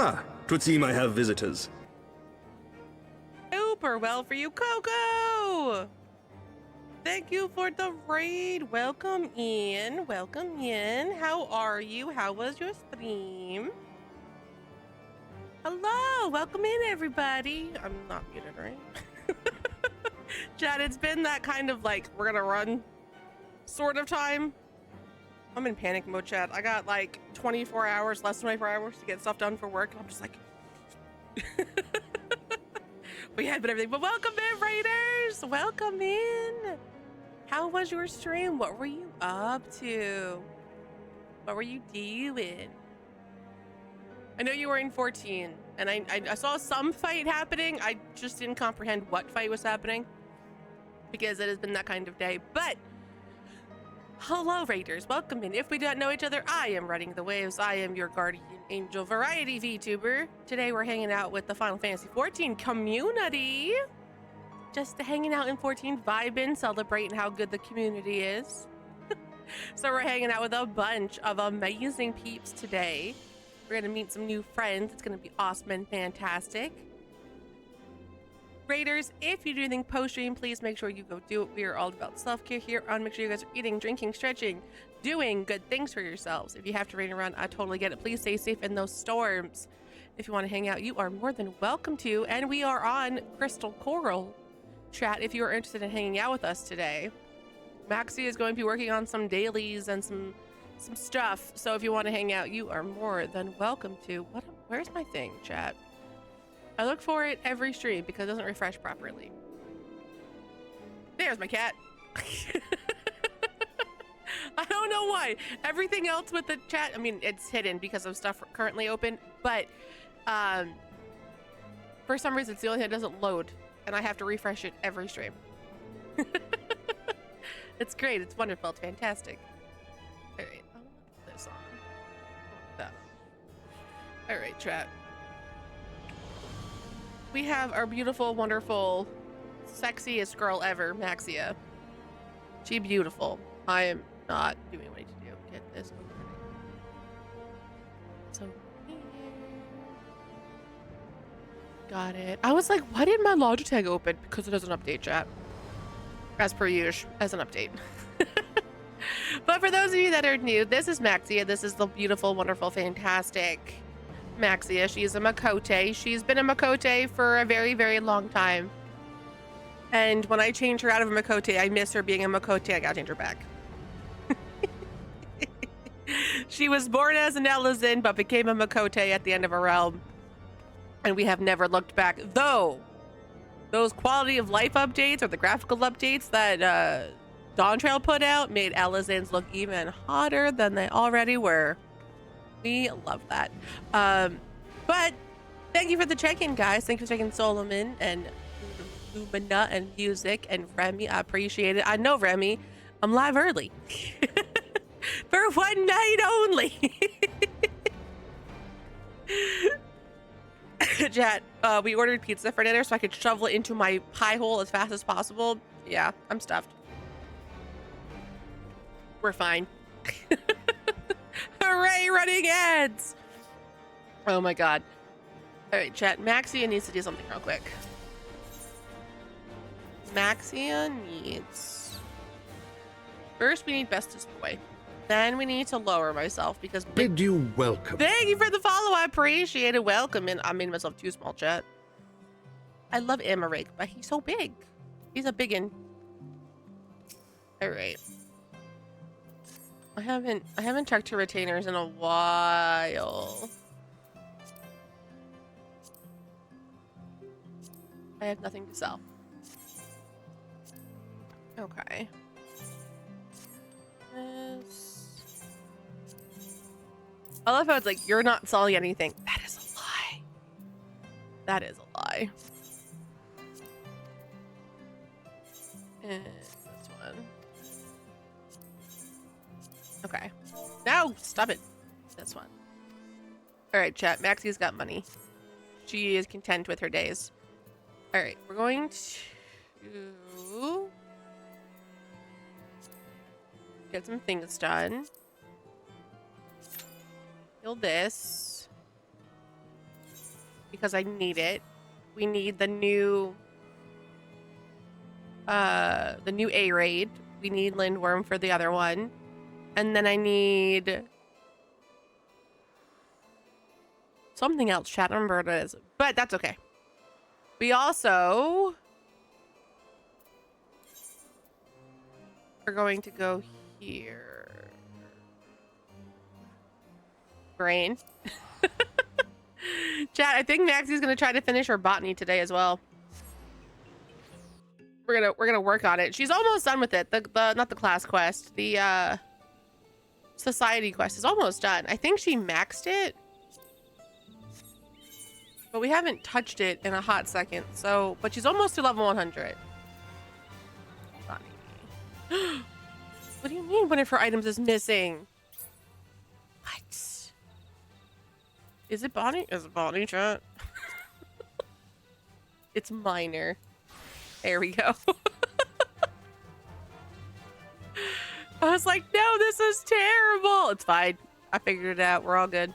Ah, 'twould seem I have visitors. Super well for you, Coco! Thank you for the raid. Welcome in. Welcome in. How are you? How was your stream? Hello. Welcome in, everybody. I'm not muted, right? Chad, it's been that kind of like, we're gonna run sort of time. I'm in panic mode, Chad. I got like 24 hours, less than 24 hours to get stuff done for work. And I'm just like... We had but everything. But welcome in, Raiders. Welcome in. How was your stream? What were you up to? What were you doing? I know you were in 14, and I saw some fight happening. I just didn't comprehend what fight was happening because it has been that kind of day. But hello, Raiders. Welcome in. If we don't know each other, I am Running the Waves. I am your guardian angel variety VTuber. Today we're hanging out with the Final Fantasy 14 community. Just hanging out in 14, vibing, celebrating how good the community is. So we're hanging out with a bunch of amazing peeps today. We're gonna meet some new friends. It's gonna be awesome and fantastic. Raiders, if you do anything post-stream, please make sure you go do it. We are all about self-care here on. Make sure you guys are eating, drinking, stretching, doing good things for yourselves. If you have to raid around, I totally get it. Please stay safe in those storms. If you want to hang out, you are more than welcome to. And we are on Crystal Coral. Chat, if you are interested in hanging out with us today. Maxie is going to be working on some dailies and some stuff. So if you want to hang out, you are more than welcome to. Where's my thing, chat? I look for it every stream because it doesn't refresh properly. There's my cat. I don't know why. Everything else with the chat, I mean, it's hidden because of stuff currently open, but for some reason, it's the only thing that doesn't load, and I have to refresh it every stream. It's great. It's wonderful. It's fantastic. All right. I want to put this on. That. All right, chat. We have our beautiful, wonderful, sexiest girl ever, Maxia. She beautiful. I am not doing what I need to do. Get this over. So here. Got it. I was like, why didn't my Logitech open? Because it doesn't update, chat. As per usual, as an update. But for those of you that are new, this is Maxia. This is the beautiful, wonderful, fantastic Maxia. She's a Makote. She's been a Makote for a very, very long time. And when I change her out of a Makote, I miss her being a Makote. I gotta change her back. She was born as an Elizin, but became a Makote at the end of her realm. And we have never looked back. Though, those quality of life updates or the graphical updates that Dawntrail put out made Elizins look even hotter than they already were. We love that. But thank you for the check-in, guys. Thank you for checking Solomon and Lumina and Music and Remy. I appreciate it. I know, Remy, I'm live early. For one night only. Chat, we ordered pizza for dinner so I could shovel it into my pie hole as fast as possible. Yeah, I'm stuffed. We're fine. Hooray, running ads! Oh my god. Alright, chat. Maxia needs to do something real quick. Maxia needs... First, we need bestest boy. Then we need to lower myself because... Bid you welcome. Thank you for the follow. I appreciate it. Welcome. And I made myself too small, chat. I love Amarik, but he's so big. He's a biggin. Alright. I haven't checked her retainers in a while. I have nothing to sell. Okay. This. I love how it's like, you're not selling anything. That is a lie. That is a lie. And this one. Okay. No, stop it. This one. All right, chat. Maxi's got money. She is content with her days. All right, we're going to get some things done. Kill this. because I need it. We need the new A raid. We need Lindworm for the other one. And then I need something else, chat. I don't remember what it is. But that's okay. We also are going to go here. Brain. Chat, I think Maxie's gonna try to finish her botany today as well. We're gonna work on it. She's almost done with it. The not the class quest, the society quest is almost done. I think she maxed it, but we haven't touched it in a hot second. So, but she's almost to level 100. Botany. What do you mean one of her items is missing? What? Is it Bonnie? Is it Bonnie, chat? It's minor. There we go. I was like, no, this is terrible. It's fine. I figured it out. We're all good.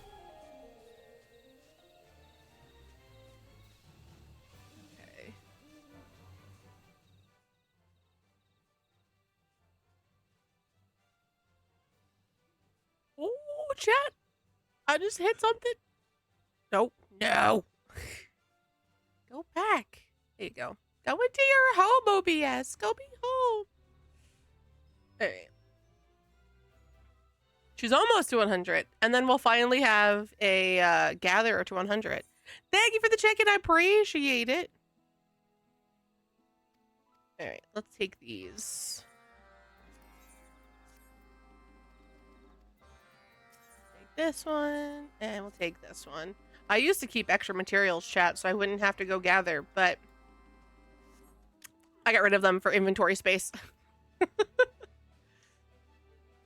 Okay. Oh, chat. I just hit something. Nope. No. Go back. There you go. Go into your home, OBS. Go be home. All right. She's almost to 100. And then we'll finally have a gatherer to 100. Thank you for the check-in. I appreciate it. All right. Let's take these. Take this one. And we'll take this one. I used to keep extra materials, chat, so I wouldn't have to go gather, but I got rid of them for inventory space.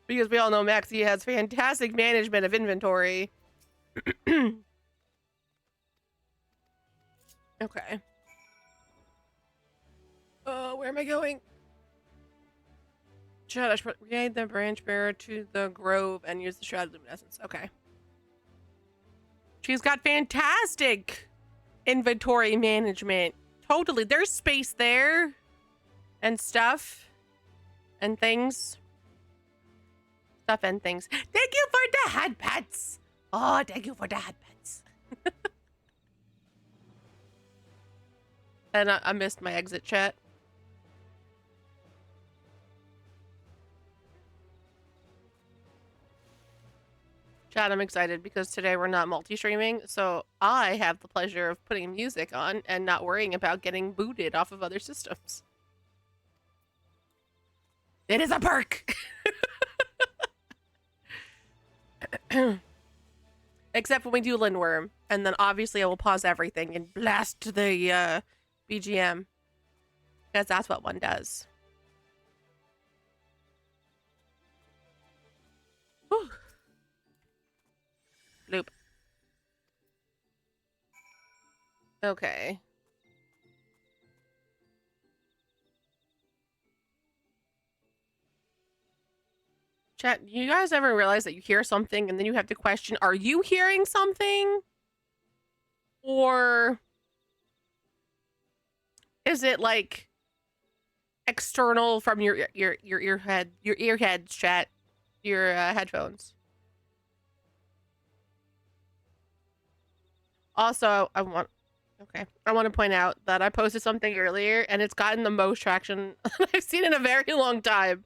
Because we all know Maxie has fantastic management of inventory. Okay. Where am I going? Chat, I should regain the branch bearer to the grove and use the shroud luminescence. Okay. She's got fantastic inventory management. Totally. There's space there and stuff and things. Stuff and things. Thank you for the hat pats. Oh, thank you for the hat pats. And I missed my exit chat. Chat, I'm excited because today we're not multi-streaming, so I have the pleasure of putting music on and not worrying about getting booted off of other systems. It is a perk! Except when we do Lindworm, and then obviously I will pause everything and blast the BGM, because that's what one does. Whew. Loop. Okay. Chat, you guys ever realize that you hear something and then you have to question, are you hearing something? Or is it like external from your earheads, chat, your headphones? Also, I want to point out that I posted something earlier and it's gotten the most traction I've seen in a very long time.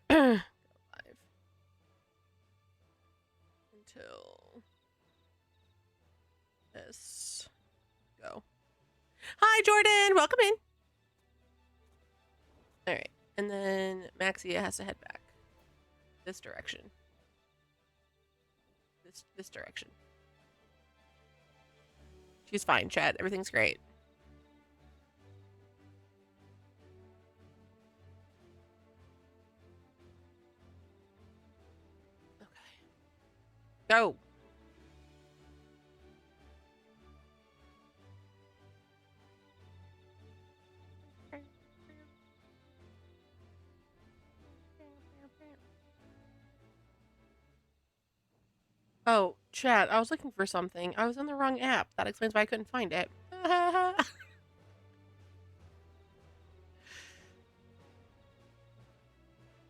Until this go. Hi, Jordan. Welcome in. All right, and then Maxia has to head back this direction. This direction. She's fine, chat. Everything's great. Okay. Go. Oh, Chat, I was looking for something. I was in the wrong app. That explains why I couldn't find it.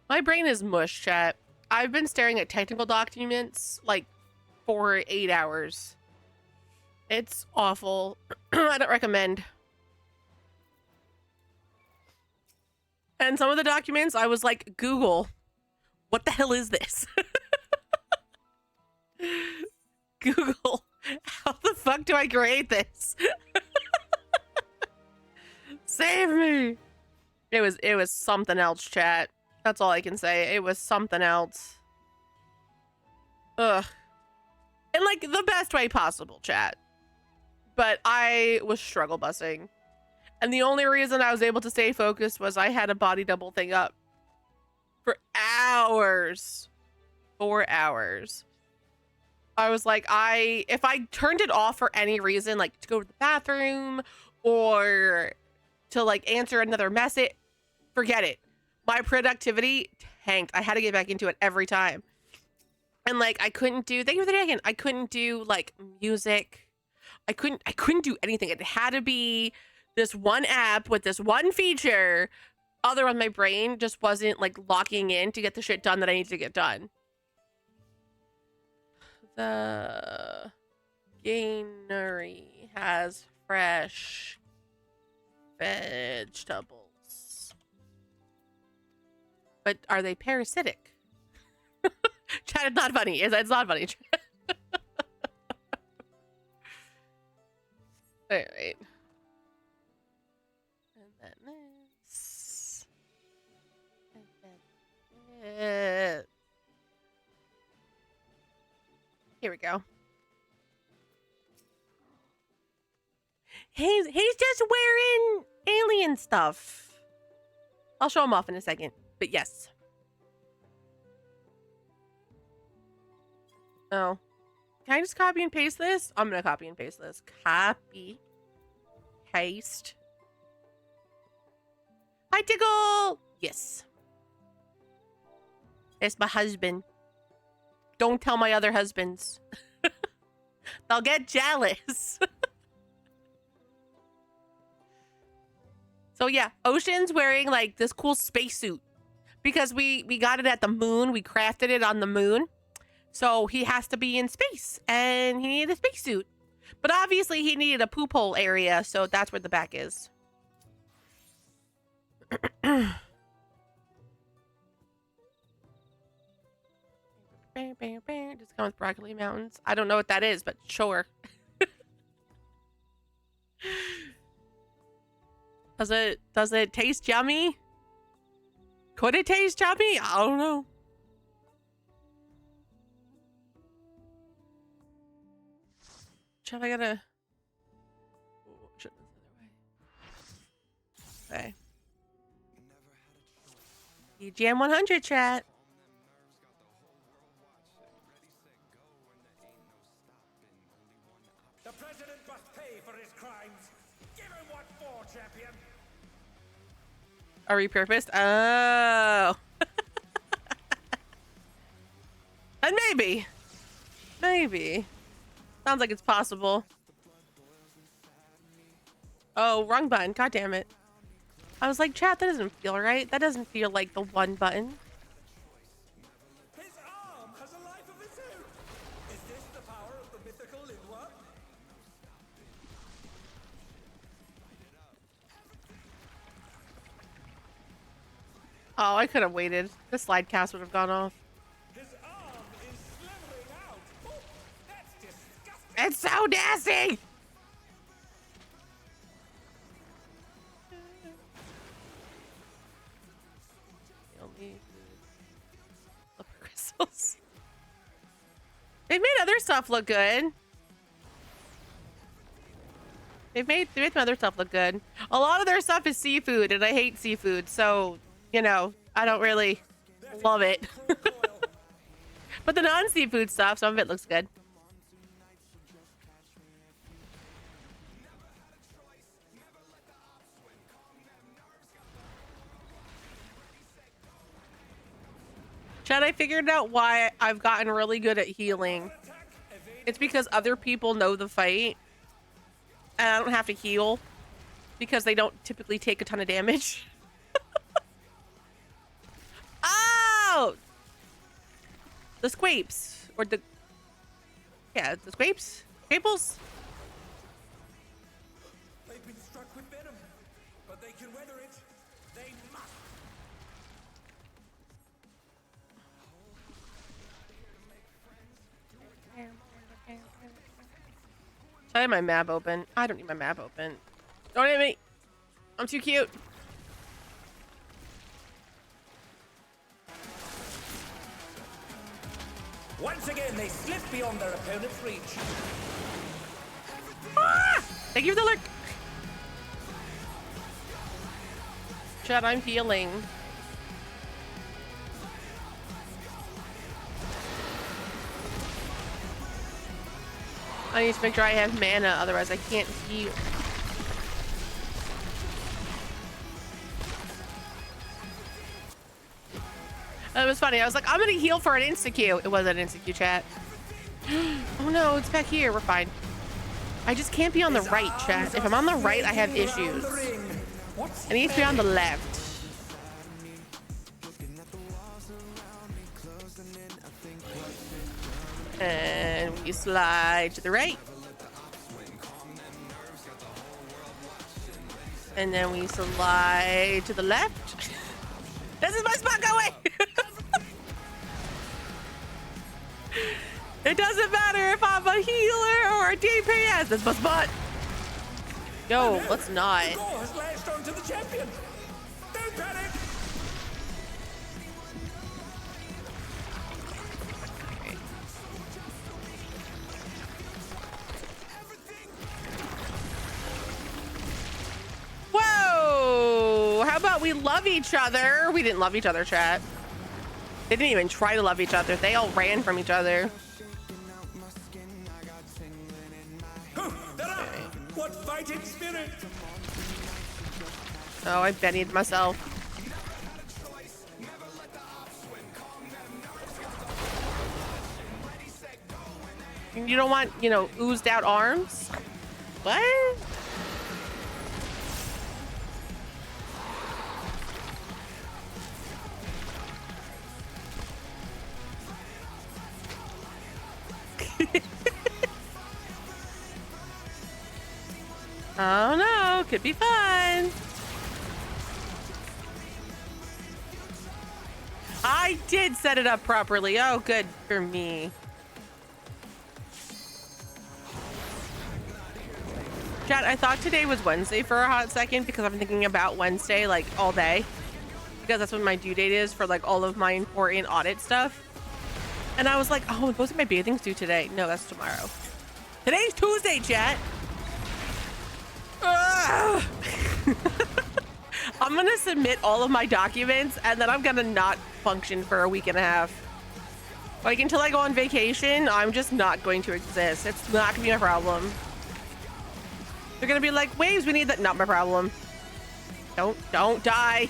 My brain is mush, chat. I've been staring at technical documents like for 8 hours. It's awful. I don't recommend. And some of the documents, I was like, Google, what the hell is this? Google, how the fuck do I create this? Save me. It was something else, chat. That's all I can say. It was something else. Ugh. In like the best way possible, chat. But I was struggle busing. And the only reason I was able to stay focused was I had a body double thing up for hours. 4 hours. I was like, if I turned it off for any reason, like to go to the bathroom or to like answer another message, forget it. My productivity tanked. I had to get back into it every time. And like, I couldn't do, thank you for the dragon. I couldn't do like music. I couldn't do anything. It had to be this one app with this one feature. Otherwise my brain just wasn't like locking in to get the shit done that I need to get done. The Gainery has fresh vegetables. But are they parasitic? Chat, it's not funny. It's not funny. Alright. And then this. And then this. Here we go. He's just wearing alien stuff. I'll show him off in a second. But yes. Oh. Can I just copy and paste this? I'm gonna copy and paste this. Copy. Paste. Hi, Tickle! Yes. It's my husband. Don't tell my other husbands. They'll get jealous. So yeah, Ocean's wearing like this cool spacesuit because we got it at the moon. We crafted it on the moon. So he has to be in space and he needed a spacesuit. But obviously he needed a poop hole area, so that's where the back is. Just come with Broccoli Mountains. I don't know what that is, but sure. Does it taste yummy? Could it taste yummy? I don't know. Chat, I gotta. Ooh, shit, this other way. Okay. EGM 100, chat. The president must pay for his crimes. Give him what for, champion. Are repurposed? Oh. And maybe. Maybe. Sounds like it's possible. Oh, wrong button. God damn it. I was like, chat, that doesn't feel right. That doesn't feel like the one button. His arm has a life of its own. Is this the power of the mythical Linwa? Oh, I could have waited. The slide cast would have gone off. His arm is slithering out. Oh, that's disgusting. It's so nasty! Crystals. They've made other stuff look good. They've made some other stuff look good. A lot of their stuff is seafood, and I hate seafood, so, you know, I don't really love it. But the non-seafood stuff, some of it looks good. Chad, I figured out why I've gotten really good at healing. It's because other people know the fight, and I don't have to heal because they don't typically take a ton of damage. Oh! The squapes. Or the... Yeah, the squapes? Scraples? They've been struck with venom, but they can weather it. They must. I have my map open. I don't need my map open. Don't hit me. I'm too cute. Once again, they slip beyond their opponent's reach. Ah! Thank you for the alert. Chat, I'm healing. I need to make sure I have mana, otherwise I can't heal. That was funny. I was like, I'm gonna heal for an insta-Q. It wasn't an insta-Q, chat. Oh no, it's back here. We're fine. I just can't be on the right, chat. If I'm on the right, I have issues. I need to be on the left. And we slide to the right. And then we slide to the left. This is my spot, go away! It doesn't matter if I'm a healer or a DPS. That's my spot. Yo, let's not. The goal has lashed onto the champion. Don't panic. Whoa! How about we love each other? We didn't love each other, chat. They didn't even try to love each other. They all ran from each other. What fighting spirit! Oh, I bennied myself. You don't want, you know, oozed out arms? What? Oh no, could be fun. I did set it up properly. Oh, good for me. Chat, I thought today was Wednesday for a hot second because I'm thinking about Wednesday like all day. Because that's when my due date is for like all of my important audit stuff. And I was like, oh, I'm supposed to my bathing's due today. No, that's tomorrow. Today's Tuesday, chat. I'm gonna submit all of my documents and then I'm gonna not function for a week and a half. Like until I go on vacation, I'm just not going to exist. It's not gonna be a problem. They're gonna be like, Waves, we need that. Not my problem. Don't die.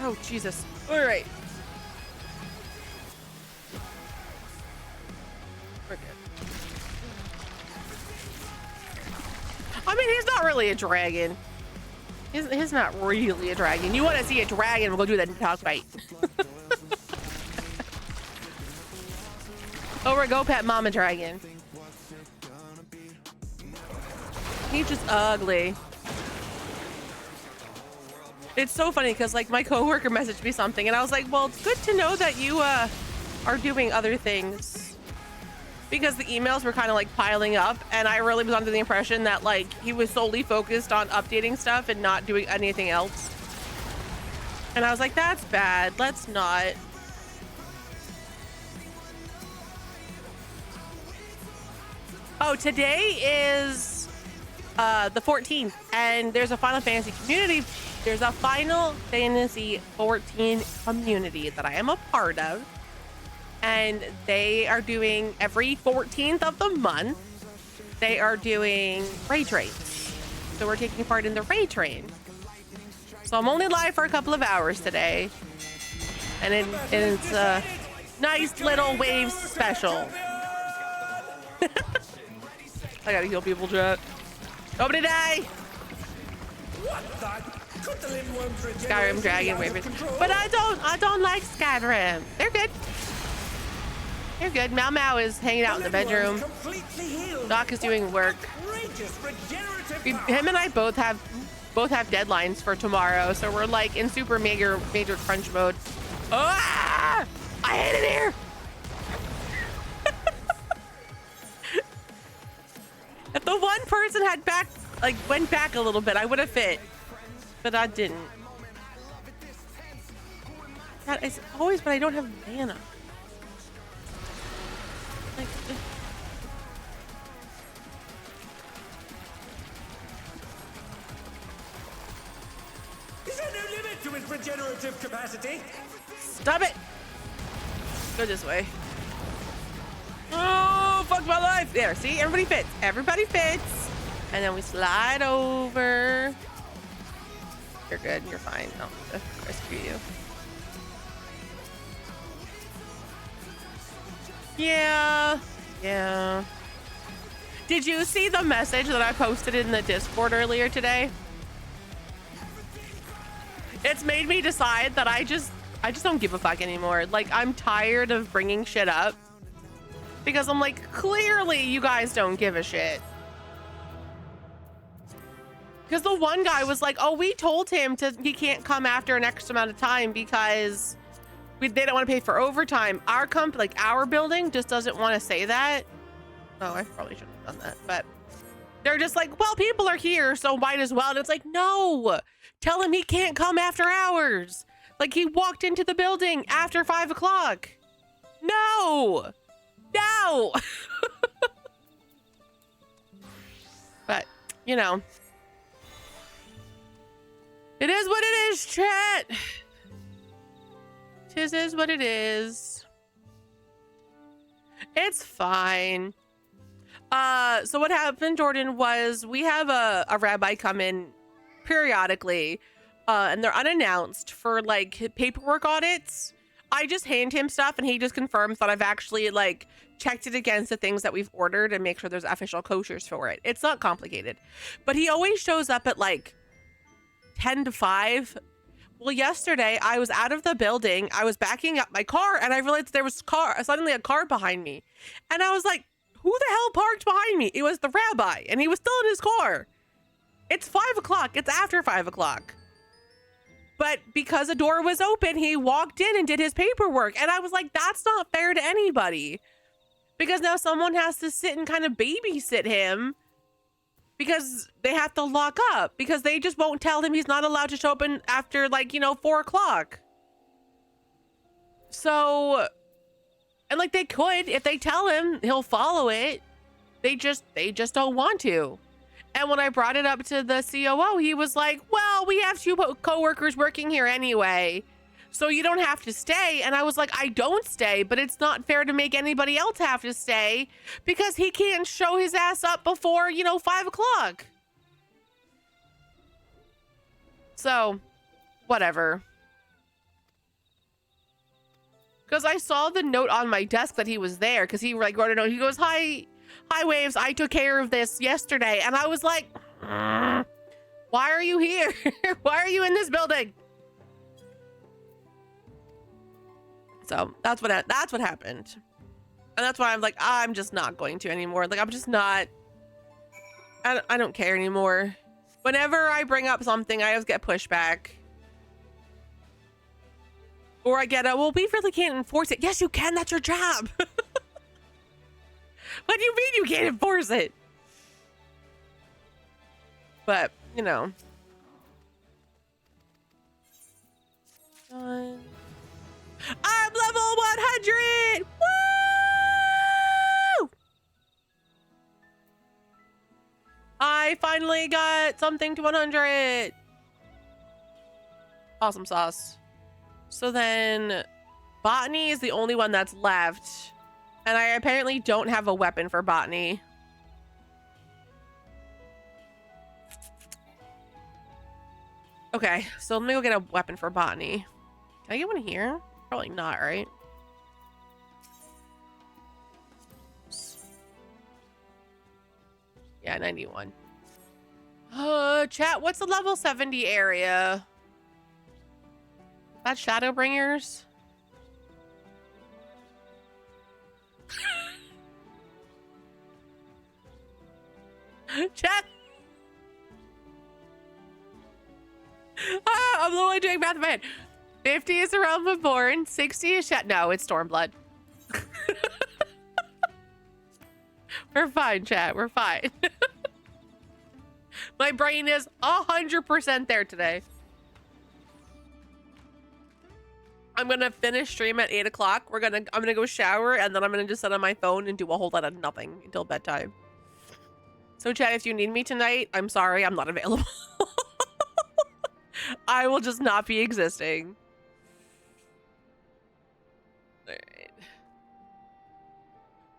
Oh, Jesus. All right. We're good. I mean, he's not really a dragon. He's not really a dragon. You want to see a dragon, we'll go do that dog fight. Over, go pet mama dragon. He's just ugly. It's so funny because like my coworker messaged me something and I was like, well, it's good to know that you are doing other things. Because the emails were kind of like piling up and I really was under the impression that like he was solely focused on updating stuff and not doing anything else. And I was like, that's bad. Let's not. Oh, today is the 14th and there's a Final Fantasy community. There's a Final Fantasy 14 community that I am a part of. And they are doing every 14th of the month, they are doing raid trains. So we're taking part in the raid train. So I'm only live for a couple of hours today. And it's Nice little waves special. I gotta heal people, chat. Nobody die! What the? Could the limworms regenerate Skyrim Dragon out of Wavers. control? But I don't like Skyrim. They're good. They're good. Mau Mau is hanging out in the bedroom. Completely healed. Doc is doing work. Outrageous regenerative power. Him and I both have deadlines for tomorrow, so we're like in super major crunch mode. Ah! I hate it here. If the one person had went back a little bit, I would have fit, but I didn't. God, it's always, but I don't have mana. Like, Is there no limit to his regenerative capacity? stop it. Go this way. Oh, fuck my life. There, see? Everybody fits. Everybody fits. And then we slide over. You're good. You're fine. I'll rescue you. Yeah. Yeah. Did you see the message that I posted in the Discord earlier today? It's made me decide that I just don't give a fuck anymore. Like, I'm tired of bringing shit up. Because I'm like, clearly you guys don't give a shit. Because the one guy was like, oh, we told him he can't come after an extra amount of time because they don't want to pay for overtime. Our company, like our building, just doesn't want to say that. Oh, I probably shouldn't have done that. But they're just like, well, people are here, so might as well. And it's like, no, tell him he can't come after hours. Like, he walked into the building after 5 o'clock. No. No. But, you know, it is what it is, chat. Tis is what it is. It's fine. So what happened, Jordan, was we have a rabbi come in periodically, and they're unannounced for like paperwork audits. I just hand him stuff and he just confirms that I've actually like checked it against the things that we've ordered and make sure there's official koshers for it. It's not complicated, but he always shows up at like 10 to 5. Well, yesterday I was out of the building. I was backing up my car and I realized there was suddenly a car behind me. And I was like, who the hell parked behind me? It was the rabbi and he was still in his car. It's 5 o'clock. It's after 5 o'clock. But because the door was open, he walked in and did his paperwork. And I was like, that's not fair to anybody. Because now someone has to sit and kind of babysit him because they have to lock up because they just won't tell him he's not allowed to show up after 4 o'clock. So, and like they could, if they tell him, he'll follow it. They just don't want to. And when I brought it up to the COO, he was like, well, we have 2 coworkers working here anyway, so you don't have to stay. And I was like, I don't stay, but it's not fair to make anybody else have to stay because he can't show his ass up before, 5 o'clock. So, whatever. Because I saw the note on my desk that he was there because he wrote a note. He goes, Hi, Waves, I took care of this yesterday. And I was like, why are you here? Why are you in this building? So that's what happened. And that's why I'm like, I'm just not going to anymore. Like, I'm just not, I don't care anymore. Whenever I bring up something, I always get pushback. Or I get well, we really can't enforce it. Yes, you can. That's your job. What do you mean you can't enforce it? But, I'm level 100! Woo! I finally got something to 100. Awesome sauce. So then Botany is the only one that's left. And I apparently don't have a weapon for Botany. Okay, so let me go get a weapon for Botany. Can I get one here? Probably not, right? Yeah, 91. Chat, what's the level 70 area? Is that Shadowbringers? Chat. I'm literally doing math in my head. 50 is the realm of born. 60 is no, it's Stormblood. We're fine, chat. We're fine. My brain is 100% there today. I'm gonna finish stream at 8 o'clock. I'm gonna go shower, and then I'm gonna just sit on my phone and do a whole lot of nothing until bedtime. So chat, if you need me tonight, I'm sorry, I'm not available. I will just not be existing. All right.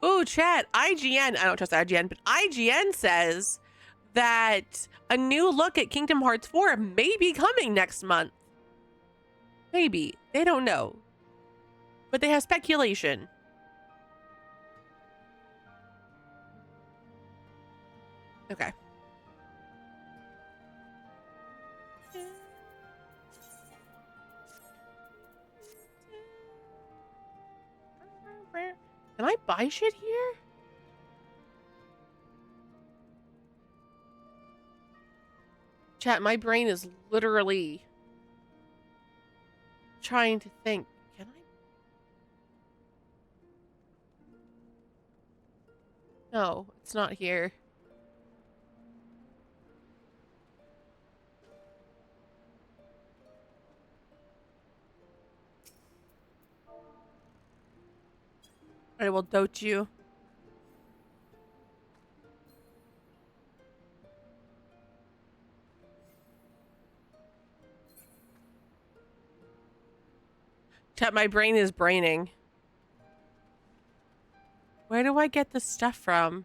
Ooh, chat, IGN, I don't trust IGN, but IGN says that a new look at Kingdom Hearts 4 may be coming next month. Maybe. They don't know. But they have speculation. Okay. Can I buy shit here? Chat, my brain is literally trying to think. Can I? No, it's not here. I will dote you. Chat, my brain is braining. Where do I get the stuff from?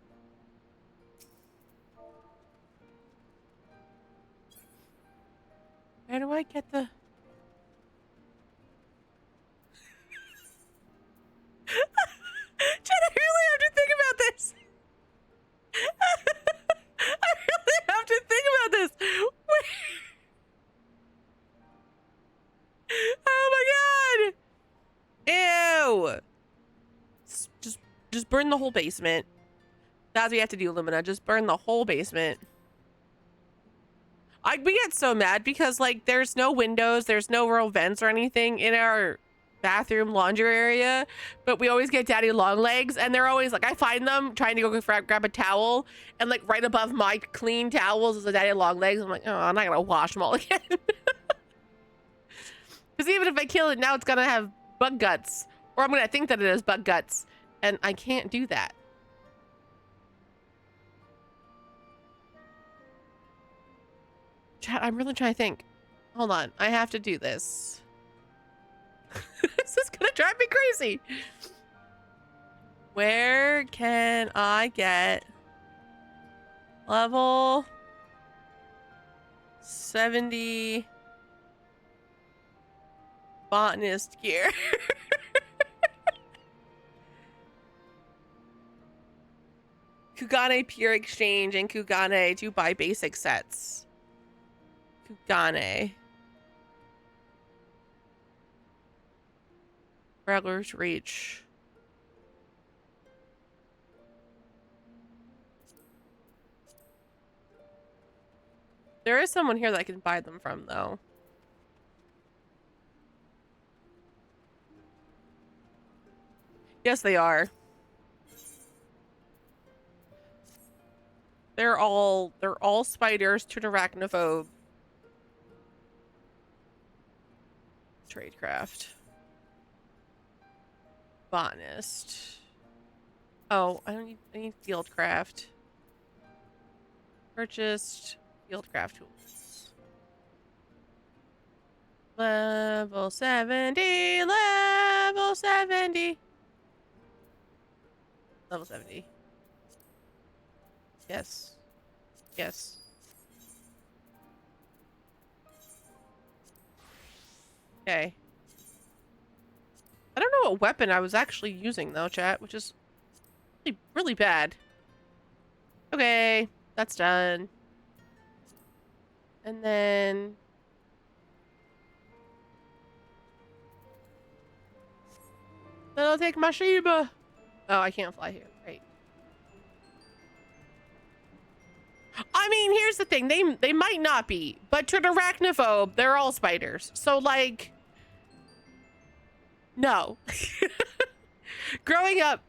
Where do I get the... Chat, I really have to think about this. I really have to think about this. Wait. Oh my god. Ew. Just burn the whole basement. That's what you have to do, Lumina. Just burn the whole basement. We get so mad because, like, there's no windows, there's no real vents or anything in our bathroom laundry area, but we always get daddy long legs, and they're always like, I find them trying to go grab a towel, and like right above my clean towels is a daddy long legs. I'm like, oh, I'm not gonna wash them all again. Because even if I kill it now, it's gonna have bug guts, or I'm gonna think that it is bug guts, and I can't do that. Chat, I'm really trying to think. Hold on, I have to do this. This is gonna drive me crazy. Where can I get level 70 botanist gear? Kugane Pure Exchange and Kugane to buy basic sets. Kugane. Traveler's Reach. There is someone here that I can buy them from, though. Yes, they are. They're all spiders to an arachnophobe. Tradecraft. Botanist. Oh, I need fieldcraft. Purchased fieldcraft tools. Level 70, level 70. Level 70. Yes. Yes. Okay. I don't know what weapon I was actually using though, chat, which is really, really bad. Okay. That's done. And then I'll take my Sheba. Oh, I can't fly here. Right. I mean, here's the thing. They might not be, but to an arachnophobe, they're all spiders. So like, no. Growing up,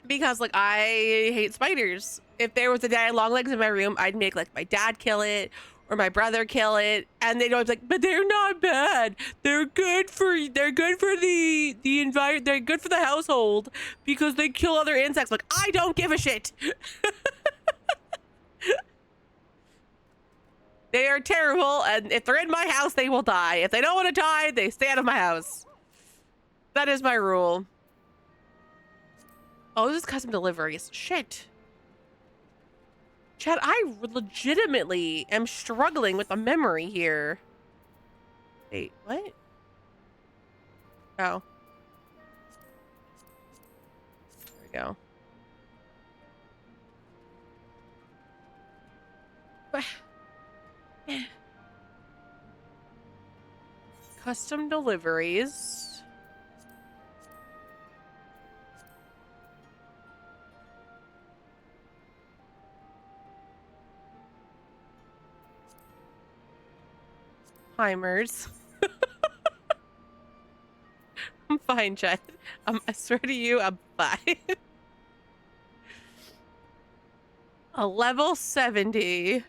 because like I hate spiders. If there was a daddy long legs in my room, I'd make like my dad kill it or my brother kill it, and they'd always like, but they're not bad. They're good for the environment. They're good for the household because they kill other insects. Like, I don't give a shit. They are terrible, and if they're in my house, they will die. If they don't want to die, they stay out of my house. That is my rule. Oh, this is custom deliveries. Shit. Chad, I legitimately am struggling with the memory here. Wait, what? Oh. There we go. Custom deliveries. Timers. I'm fine, Chad. I swear to you, I'm fine. A level 70.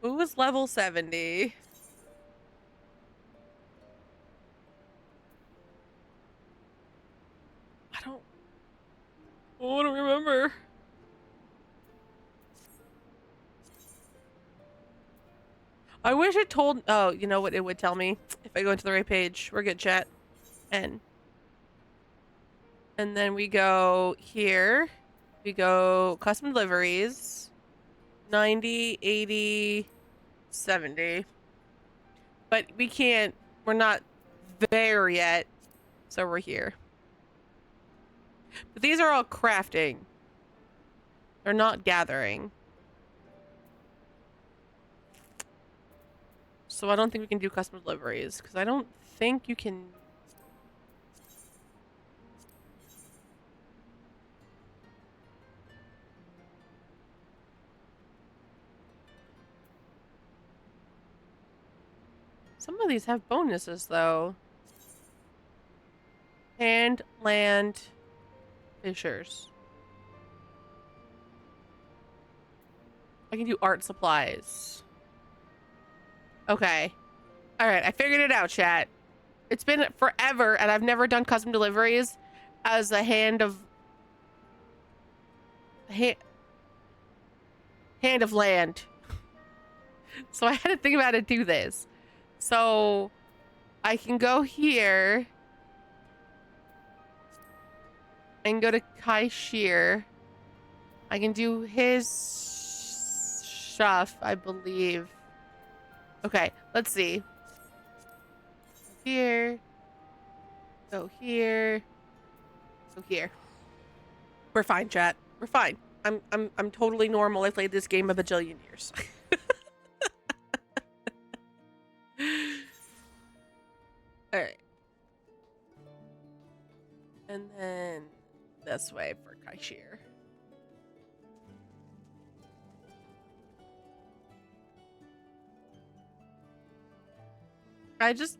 Who was level 70? I don't remember. I wish it told. Oh, you know what it would tell me if I go into the right page. We're good, chat. And then we go here. We go custom deliveries. 90, 80, 70. But we can't. We're not there yet. So we're here. But these are all crafting. They're not gathering. So I don't think we can do custom deliveries because I don't think you can. Some of these have bonuses though. And land fishers. I can do art supplies. Okay. All right, I figured it out, chat. It's been forever, and I've never done custom deliveries as a hand of land. So I had to think about how to do this. So I can go here and go to Kai Shear. I can do his stuff, I believe. Okay, let's see. Here. Go here. Go here. We're fine, chat. We're fine. I'm totally normal. I played this game a bajillion years. Alright. And then this way for Kaishir. I just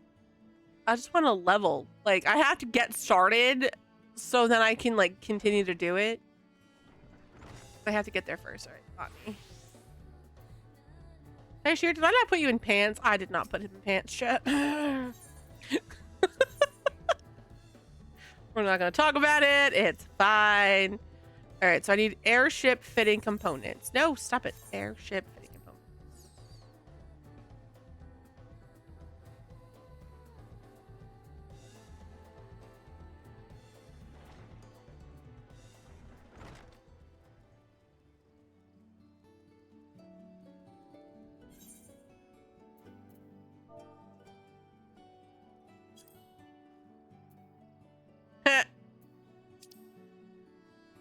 want to level. Like, I have to get started so then I can, like, continue to do it. I have to get there first. All right, not me. Hey, Sheer, did I not put you in pants? I did not put him in pants, chat. We're not going to talk about it. It's fine. All right, so I need airship fitting components. No, stop it. Airship fitting components.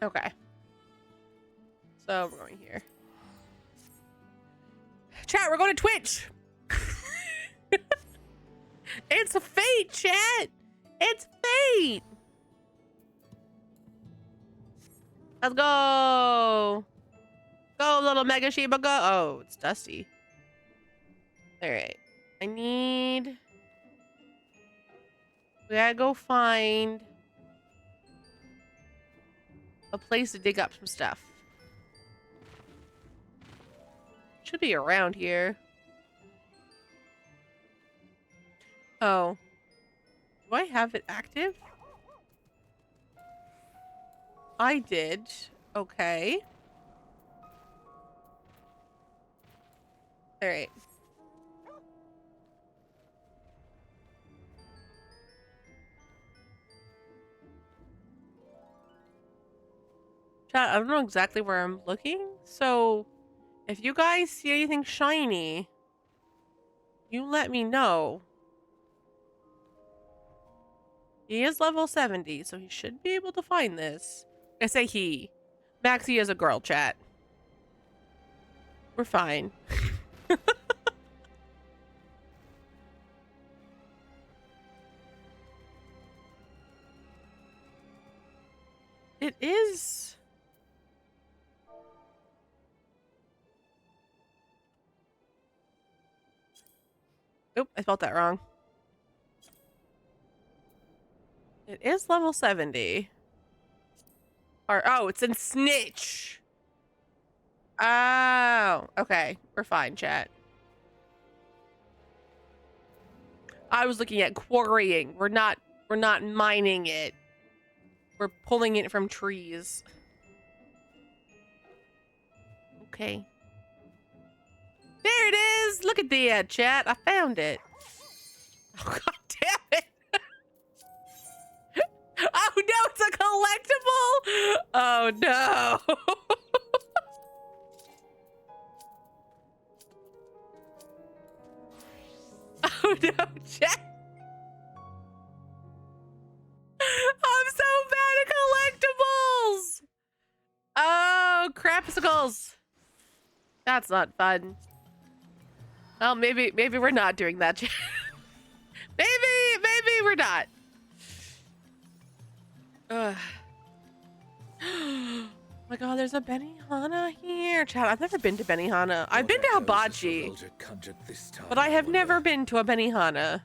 Okay. So we're going here. Chat, we're going to Twitch. It's a fate, chat. It's fate. Let's go. Go, little Mega Sheba, go. Oh, it's dusty. All right. We gotta go find a place to dig up some stuff. Should be around here. Oh. Do I have it active? I did. Okay. All right. Chat, I don't know exactly where I'm looking, so if you guys see anything shiny, you let me know. He is level 70, so he should be able to find this. I say he. Maxie is a girl, chat. We're fine. It is... Oop, I spelled that wrong. It is level 70. Or, oh, it's in Snitch. Oh, okay. We're fine, chat. I was looking at quarrying. We're not mining it. We're pulling it from trees. Okay. There it is. Look at the chat. I found it. Oh, god damn it. Oh no, it's a collectible. Oh no. Oh no, chat. I'm so bad at collectibles. Oh, crapsicles. That's not fun. Well, maybe we're not doing that. maybe we're not. Ugh. Oh my god, there's a Benihana here. Chat, I've never been to Benihana. I've been to Hibachi, but I have never been to a Benihana.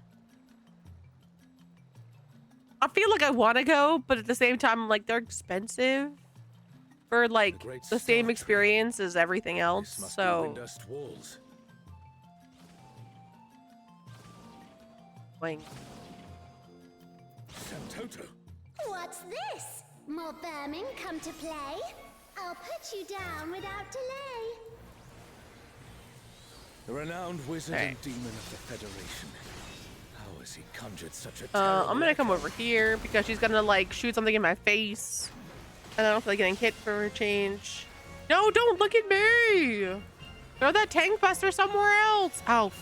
I feel like I want to go, but at the same time, I'm like, they're expensive for like the same experience as everything else. So, boing. What's this? More vermin come to play? I'll put you down without delay. The renowned wizard Hey. and demon of the Federation. How has he conjured such a I'm gonna come over here because she's gonna like shoot something in my face. And I don't feel like getting hit for a change. No, don't look at me! Throw that tank buster somewhere else! Ow.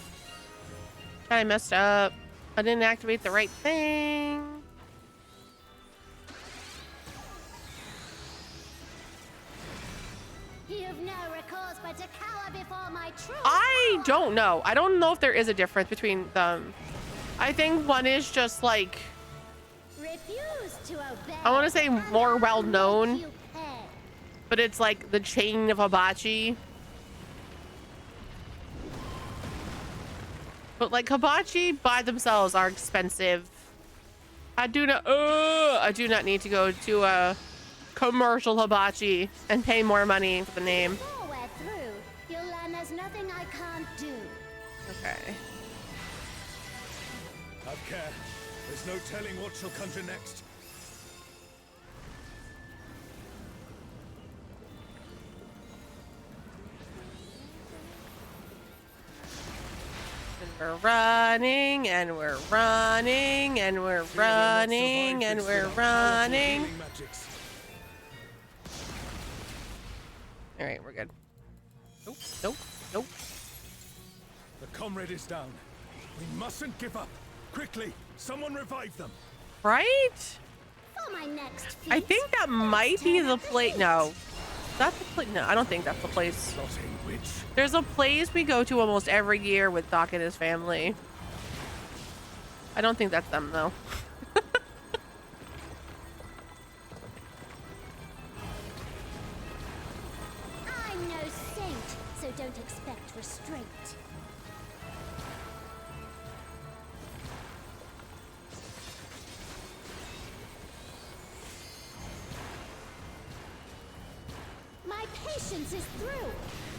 I messed up. I didn't activate the right thing. You've no recourse but to cower before my truth. I don't know. I don't know if there is a difference between them. I think one is just like, Refuse to obey. I want to say more well Make known, you pay. but it's like the chain of Hibachi. But like Hibachi by themselves are expensive. I do not need to go to a commercial Hibachi and pay more money for the name. Before we're through, you'll learn there's nothing I can't do. Okay. Have care. There's no telling what she'll conjure next. And we're running, and we're running, and we're running, and we're running. All right, we're good. Nope, nope, nope. The comrade is down. We mustn't give up. Quickly, someone revive them. Right? For my next feat, I think that might be the place. No, that's the place. No, I don't think that's the place. Not a witch. There's a place we go to almost every year with Doc and his family. I don't think that's them though. I'm no saint, so don't expect restraint. My patience is through,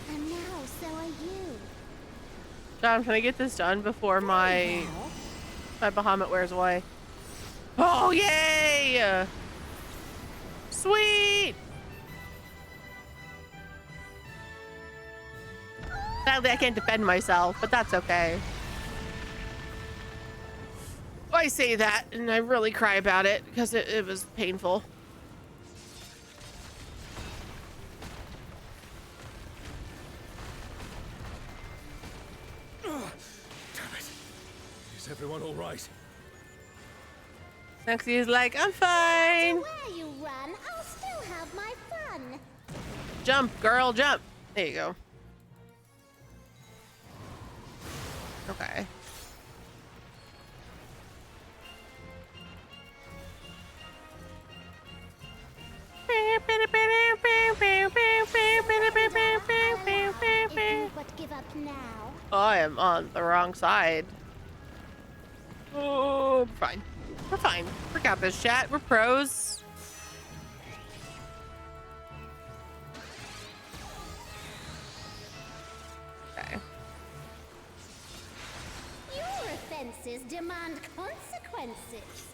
and now so are you. John, can I get this done before my Bahamut wears away? Oh, yay! Sweet! Sadly, I can't defend myself, but that's okay. I say that, and I really cry about it because it was painful. Damn it. Is everyone all right? Sexy is like, I'm fine. Where you run, I'll still have my fun. Jump, girl, jump. There you go. Okay. If you but give up now. I am on the wrong side. Oh, we're fine. We're fine. We got this, chat. We're pros. Okay. Your offenses demand consequences.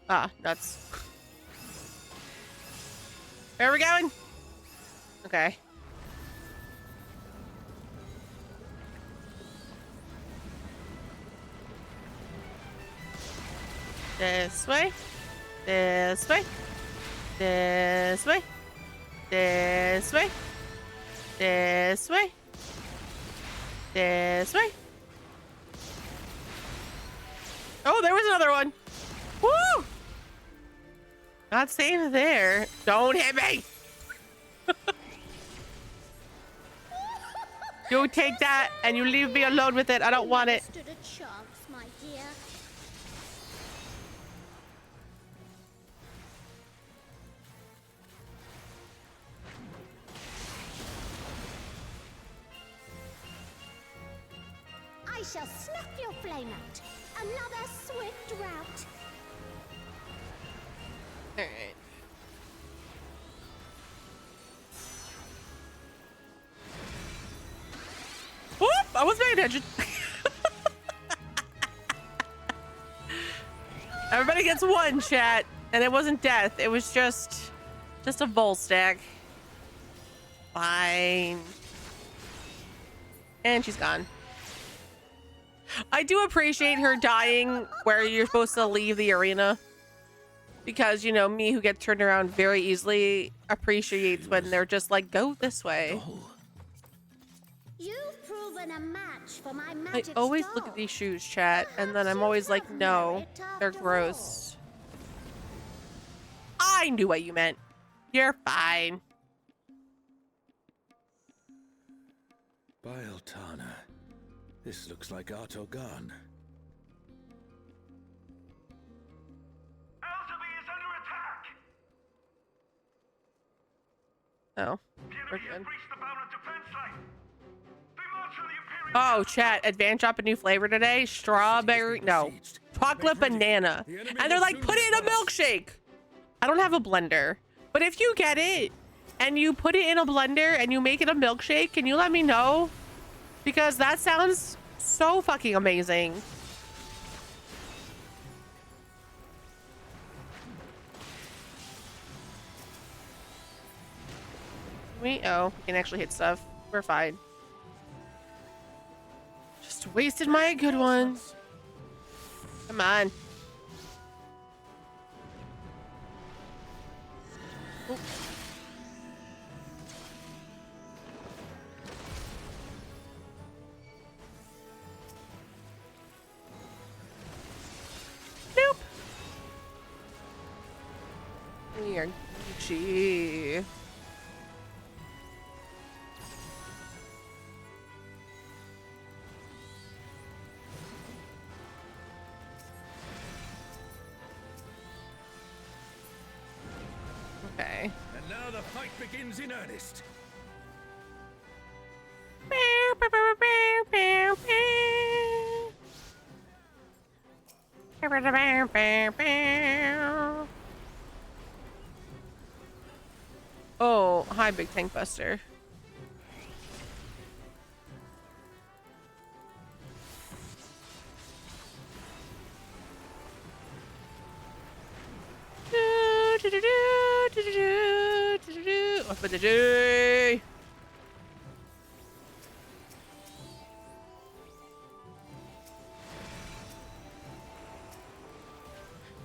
Ah, nuts. Where are we going? Okay. This way. This way. This way. This way. This way. This way. Oh, there was another one. Woo! Not safe there. Don't hit me. You take that and you leave me alone with it. I don't want it. Stood a chance, my dear. I shall snuff your flame out. Another swift rout. All right. Whoop! I wasn't paying attention. Everybody gets one, chat, and it wasn't death. It was just a vol stack. Fine. And she's gone. I do appreciate her dying where you're supposed to leave the arena. Because, you know, me who gets turned around very easily appreciates when they're just like, go this way. You've proven a match for my I magic always stone. look at these shoes, chat, and then I'm always like, no, they're gross. I knew what you meant. You're fine. Bieltana. This looks like Artogan. Oh, we're good. Oh, chat, advance drop a new flavor today. Strawberry, no, chocolate banana. And they're like, put it in a milkshake. I don't have a blender, but if you get it and you put it in a blender and you make it a milkshake, can you let me know? Because that sounds so fucking amazing. We can actually hit stuff. We're fine. Just wasted my good ones. Come on. Oop. Gee. Okay. And now the fight begins in earnest. Oh, hi, Big Tank Buster. What's with the G?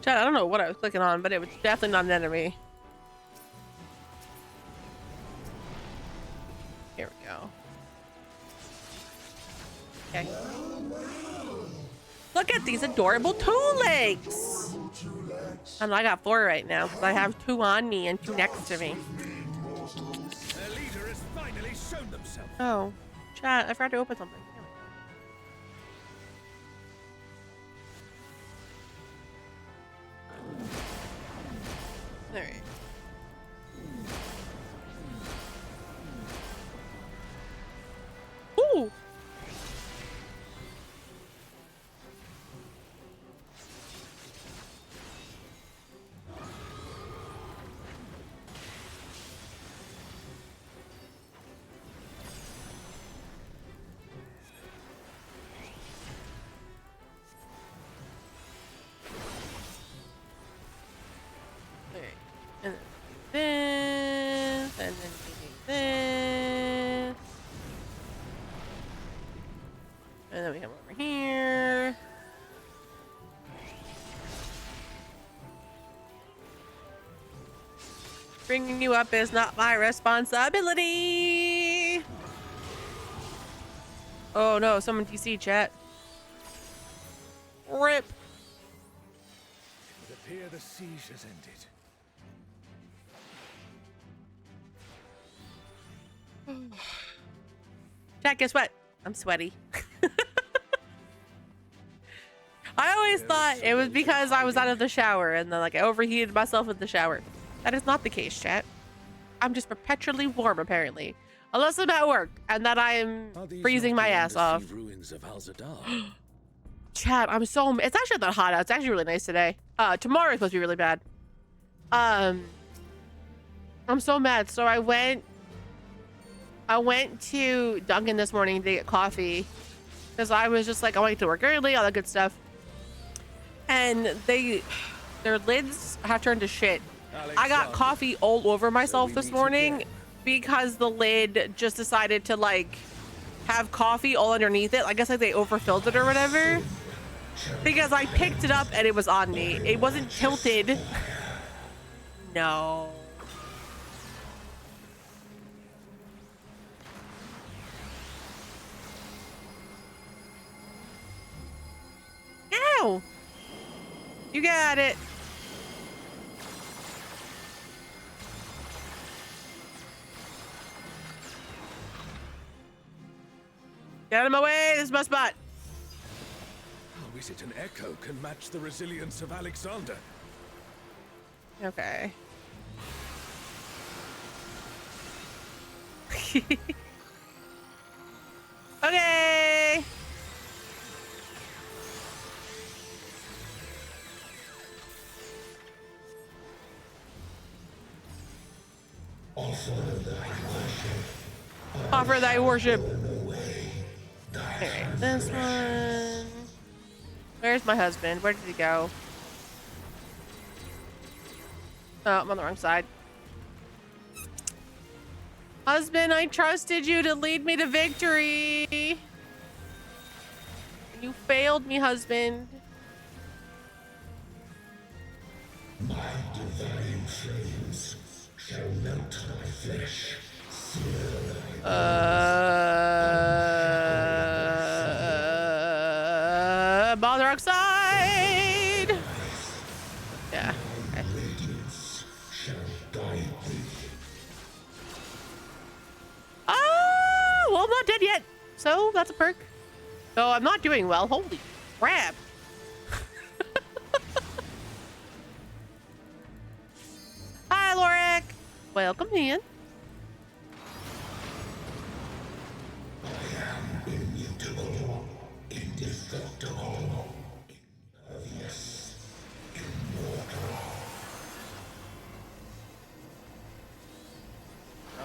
Chat, I don't know what I was clicking on, but it was definitely not an enemy. Here we go. Okay. Look at these adorable two legs. And I got 4 right now because I have 2 on me and 2 next to me. Their leader has finally shown themselves. Oh, chat, I forgot to open something. All right. Ooh. And then this, and then we do this. And then we come over here. Bringing you up is not my responsibility. Oh no, someone DC chat. Rip. It would appear the siege has ended. Chat, guess what? I'm sweaty. I always thought it was because I was out of the shower and then like I overheated myself in the shower. That is not the case, chat. I'm just perpetually warm apparently. Unless I'm at work and that I'm freezing my ass off. Ruins of Chat, I'm so it's actually not hot out. It's actually really nice today. Tomorrow is supposed to be really bad. I'm so mad. So I went to Dunkin' this morning to get coffee because I was just like, I want to get to work early, all that good stuff. And their lids have turned to shit. I got coffee all over myself this morning because the lid just decided to like have coffee all underneath it. I guess like they overfilled it or whatever. Because I picked it up and it was on me. It wasn't tilted. No. Ow! You got it. Get out of my way, this is my spot. How is it an echo can match the resilience of Alexander? Okay. Okay. Offer thy worship. Alright, this one. Where's my husband? Where did he go? Oh, I'm on the wrong side. Husband, I trusted you to lead me to victory. You failed me, husband. My divine flames shall melt my flesh. Bother oxide. Yeah. Okay. Radiance shall guide dead yet, so that's a perk. So I'm not doing well. Holy crap. Hi, Lorik. Welcome in. Immutable, indestructible, impervious, immortal.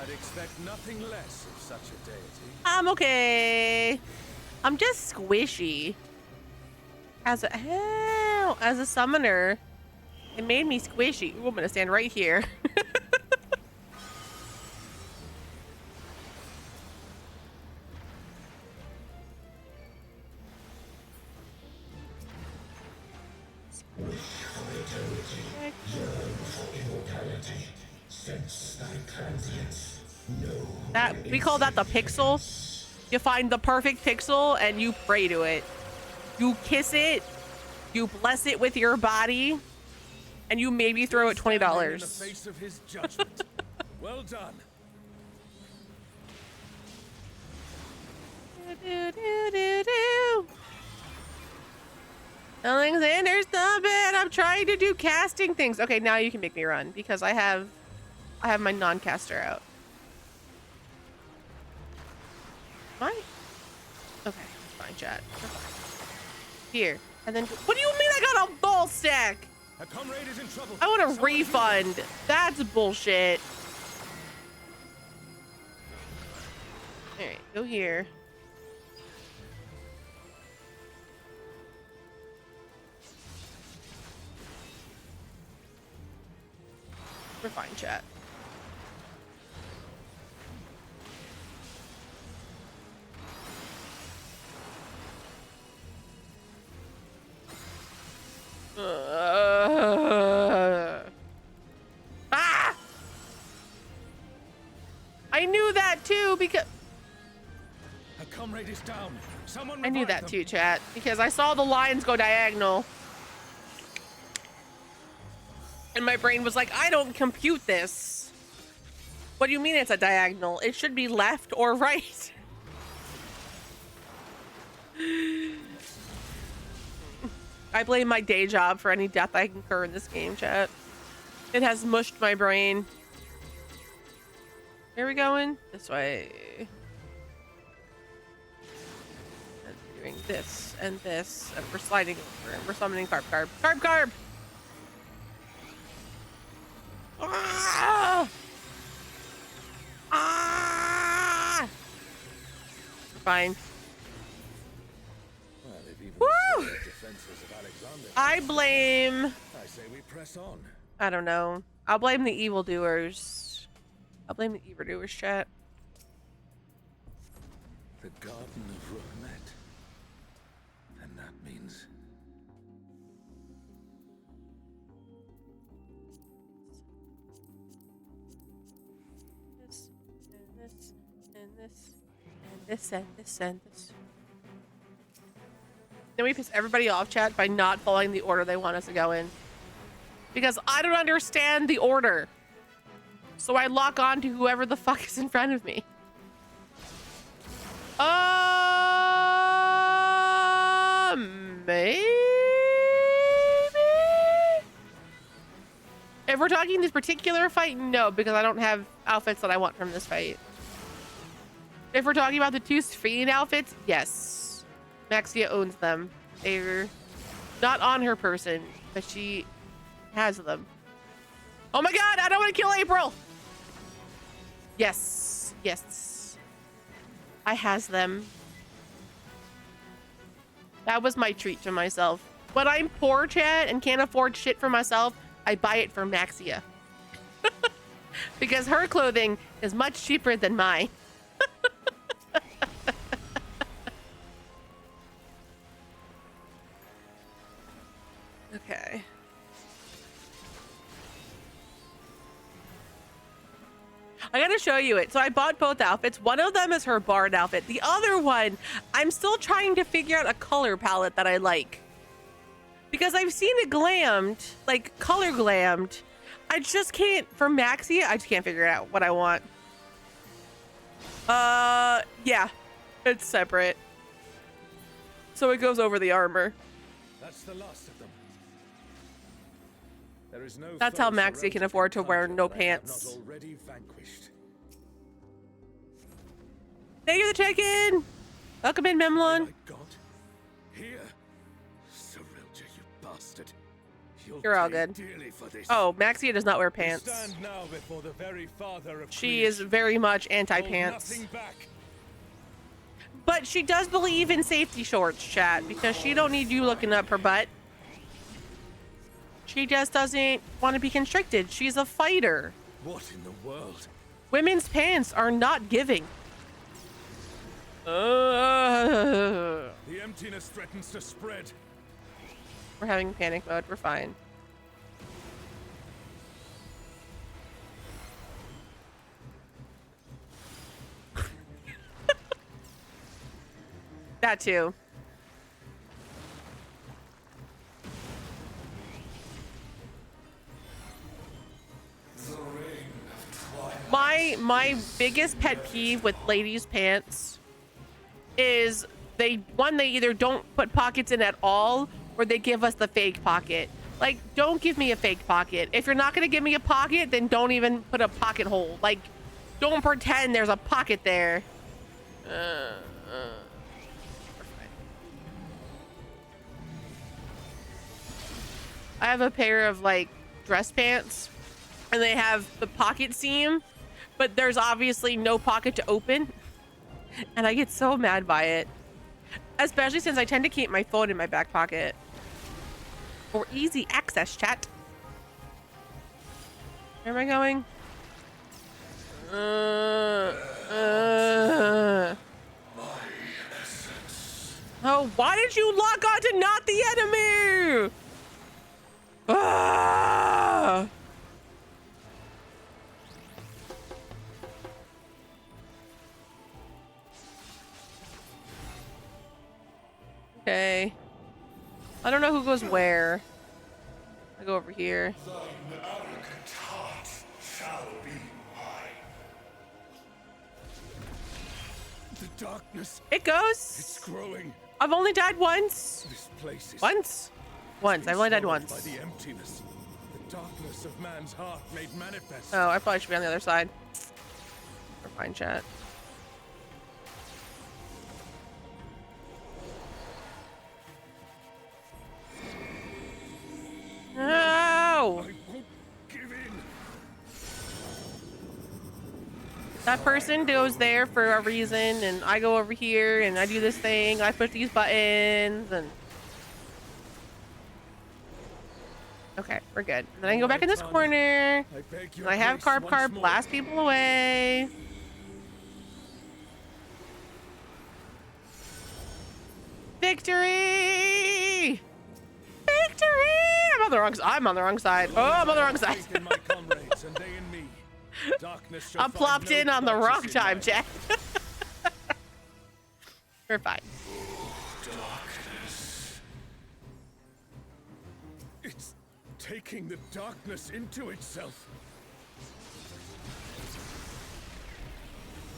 I'd expect nothing less of such a deity. I'm okay. I'm just squishy. As a summoner, it made me squishy. Ooh, I'm gonna stand right here. Wish for eternity, yearn for immortality, sense thy transience, know That we call that the pixel. You find the perfect pixel and you pray to it. You kiss it, you bless it with your body, and you maybe throw it $20. Standing in the face of his judgment. Well done. Alexander, stop it! I'm trying to do casting things. Okay, now you can make me run because I have my non-caster out. Fine. Okay, fine, chat. We're fine. Here, and then what do you mean I got a ball stack? A comrade is in trouble. I want a Someone refund. That's bullshit. All right, go here. We're fine, chat. Ah! I knew that too because A comrade is down. Someone I knew revive that them. too, chat, because I saw the lines go diagonal. And my brain was like, I don't compute this. What do you mean it's a diagonal? It should be left or right. I blame my day job for any death I incur in this game, chat. It has mushed my brain. Where are we going? This way. And we're doing this and this, and we're sliding over, and we're summoning carb. Ah! Ah! Fine. Well, they've even Woo! restored the defenses of Alexander. I blame... I say we press on. I don't know. I'll blame the evildoers. I'll blame the evildoers, chat. The Garden of Ruhmet. And that means This, and this, and this, and this, and this, and this. Then we piss everybody off, chat, by not following the order they want us to go in. Because I don't understand the order. So I lock on to whoever the fuck is in front of me. Maybe? If we're talking this particular fight, no, because I don't have outfits that I want from this fight. If we're talking about the two Sphene outfits, yes. Maxia owns them. They're not on her person, but she has them. Oh my god, I don't want to kill April! Yes, yes. I has them. That was my treat to myself. When I'm poor, chat, and can't afford shit for myself, I buy it for Maxia. Because her clothing is much cheaper than mine. Okay. I gotta show you it. So I bought both outfits. One of them is her bard outfit. The other one, I'm still trying to figure out a color palette that I like. Because I've seen it glammed, like color glammed. I just can't, for Maxia, I just can't figure out what I want. Yeah. It's separate. So it goes over the armor. That's the last of them. There is no That's how foe Maxie can Sorrento afford to wear conquer no that I have pants. Not already vanquished. Thank you, the chicken. Welcome in, Memlon. My God, here, Sorrento, you bastard. You're all pay good. dearly for this. Oh, Maxie does not wear We pants. stand now before the very father of She is creation. very much Hold anti-pants. nothing back. But she does believe in safety shorts, chat, because she don't need you looking up her butt. She just doesn't want to be constricted. She's a fighter. What in the world? Women's pants are not giving. The emptiness threatens to spread. We're having panic mode. We're fine. That too. My biggest pet peeve with ladies' pants is they either don't put pockets in at all, or they give us the fake pocket. Like, don't give me a fake pocket. If you're not gonna give me a pocket, then don't even put a pocket hole. Like, don't pretend there's a pocket there. I have a pair of like dress pants and they have the pocket seam, but there's obviously no pocket to open. And I get so mad by it, especially since I tend to keep my phone in my back pocket for easy access, chat. Where am I going? Oh, why did you lock onto not the enemy? Ah! Okay. I don't know who goes where. I go over here. Thine arrogant heart shall be mine. The darkness, It goes. it's growing. I've only died once. This place is Once? Once. I've only died swallowed once. by the emptiness. The darkness of man's heart made manifest. Oh, I probably should be on the other side. We're fine, chat. No! I won't give in. That person goes there for a reason, and I go over here, and I do this thing. I push these buttons, and... Okay, we're good. And then I can go back in this corner. I beg your And I have grace carb once more. blast people away. Victory! Victory! I'm on the wrong side. Oh, I'm on the wrong side. Faith in my comrades and they in me. Darkness shall I'm find plopped no in on the wrong purchase in time, my- Jack. We're fine. Darkness. It's taking the darkness into itself.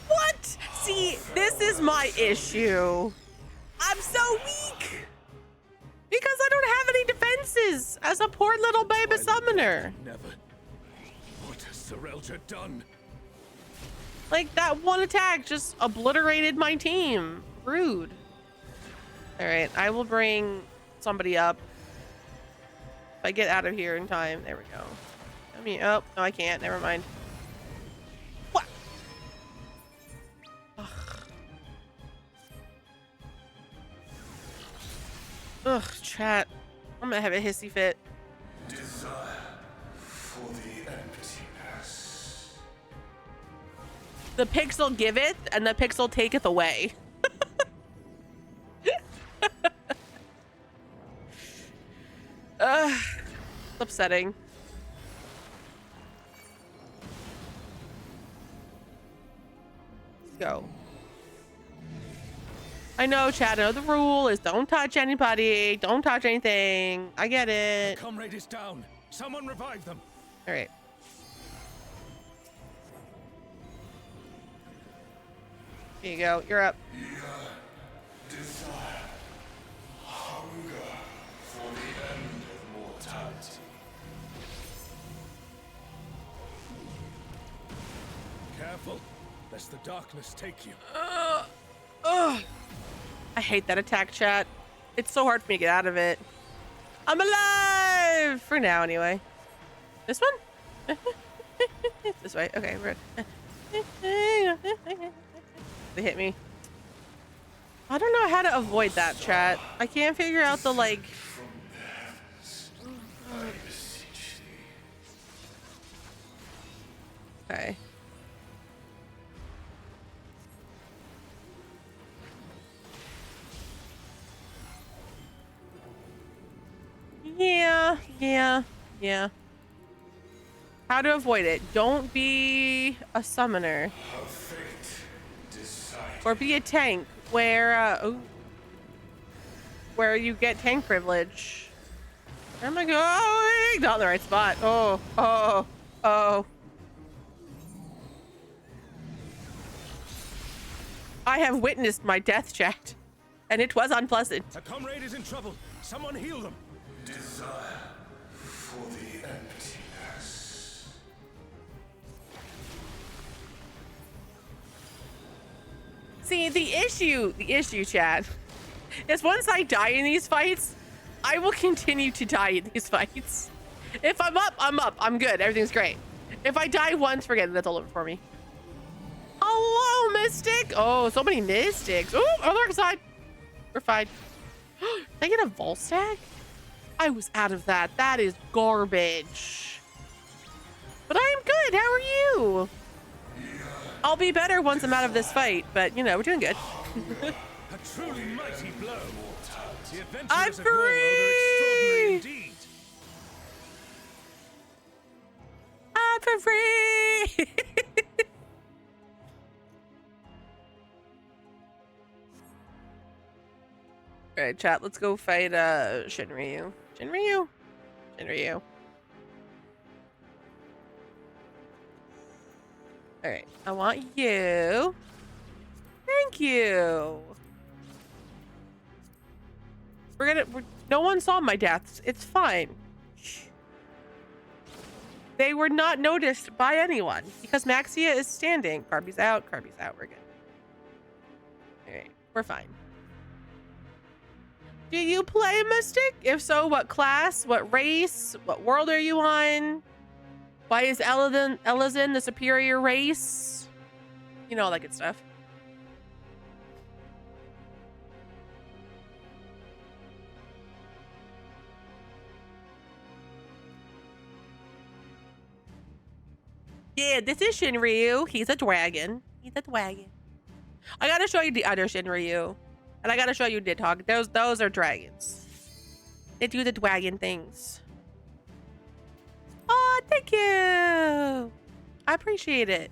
What? See, this is my issue. I'm so weak. Because I don't have any defenses as a poor little baby summoner. Never. What has Sorrelja done? Like, that one attack just obliterated my team. Rude. Alright, I will bring somebody up. If I get out of here in time. There we go. I mean, oh, no, I can't. Never mind. What? Ugh. Ugh, chat. I'm gonna have a hissy fit. Desire for the emptiness. The pixel giveth, and the pixel taketh away. It's upsetting. Let's go. I know, chat. I know the rule is don't touch anybody. Don't touch anything. I get it. Comrade is down. Someone revive them. All right. Here you go. You're up. Desire, hunger for the end of mortality. Careful, lest the darkness take you. Ugh. I hate that attack, chat. It's so hard for me to get out of it. I'm alive! For now, anyway. This one? This way. Okay, we're They hit me. I don't know how to avoid that, chat. I can't figure out the, like... Okay. Yeah. How to avoid it? Don't be a summoner. Or be a tank where you get tank privilege. Where am I going? Not in the right spot. Oh. I have witnessed my death, chat, and it was unpleasant. A comrade is in trouble. Someone heal them. Desire for the emptiness. See, the issue, chat, is once I die in these fights, I will continue to die in these fights. If I'm up, I'm up. I'm good. Everything's great. If I die once, forget it. That's all over for me. Hello, Mystic. Oh, so many Mystics. Oh, other side. We're fine. Did I get a Volstagg? I was out of that. That is garbage. But I am good. How are you? I'll be better once I'm out of this fight, but you know, we're doing good. A truly mighty blow. The I'm adventurers of your world are extraordinary free! indeed. I'm for free! Alright, chat, let's go fight Shinryu. Shinryu? Alright, I want you. Thank you. No one saw my deaths. It's fine. They were not noticed by anyone because Maxia is standing. Carby's out. We're good. Alright, we're fine. Do you play Mystic? If so, what class? What race? What world are you on? Why is Elizin the superior race? You know, all that good stuff. Yeah, this is Shinryu. He's a dragon. I gotta show you the other Shinryu. And I gotta show you Nidhogg. Those are dragons. They do the dragon things. Oh, thank you. I appreciate it.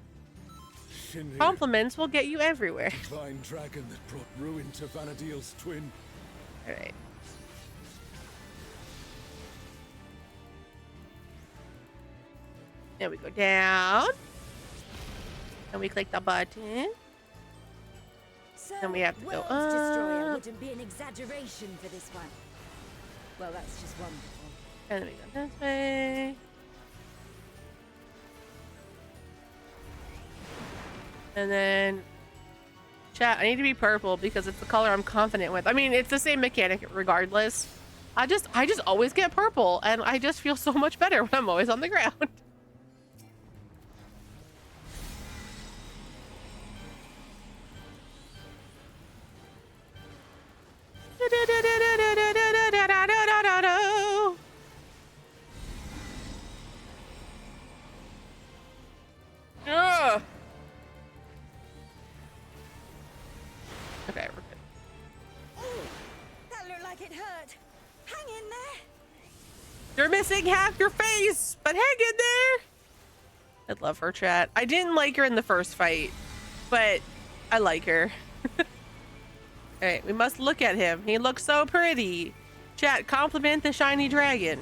Shinryu, Compliments will get you everywhere. divine dragon that brought ruin to Vana'diel's twin. All right. Then we go down. And we click the button. So, Then we have to go World Destroyer up. wouldn't be an exaggeration for this one. Well, that's just wonderful. And then we go this way. And then, chat, I need to be purple because it's the color I'm confident with. I mean, it's the same mechanic regardless. I just always get purple, and I just feel so much better when I'm always on the ground. Ugh. Okay, we're good. Ooh, that looked like it hurt. Hang in there. You're missing half your face, but hang in there. I love her, chat. I didn't like her in the first fight, but I like her. All right, we must look at him. He looks so pretty. Chat, compliment the shiny dragon.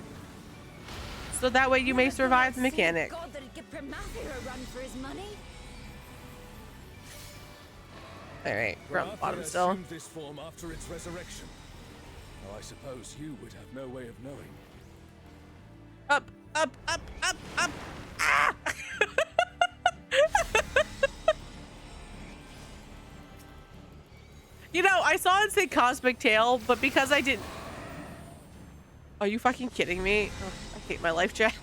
So that way you may survive the mechanic. God that'd give Pramathir a run for his money. All right, we're on the bottom Arthur still. assumed this form after its resurrection. Now I suppose you would have no way of knowing. Up, up, up, up, up. Ah! You know, I saw it say Cosmic Tail, but because I didn't... Are you fucking kidding me? Oh, I hate my life, chat.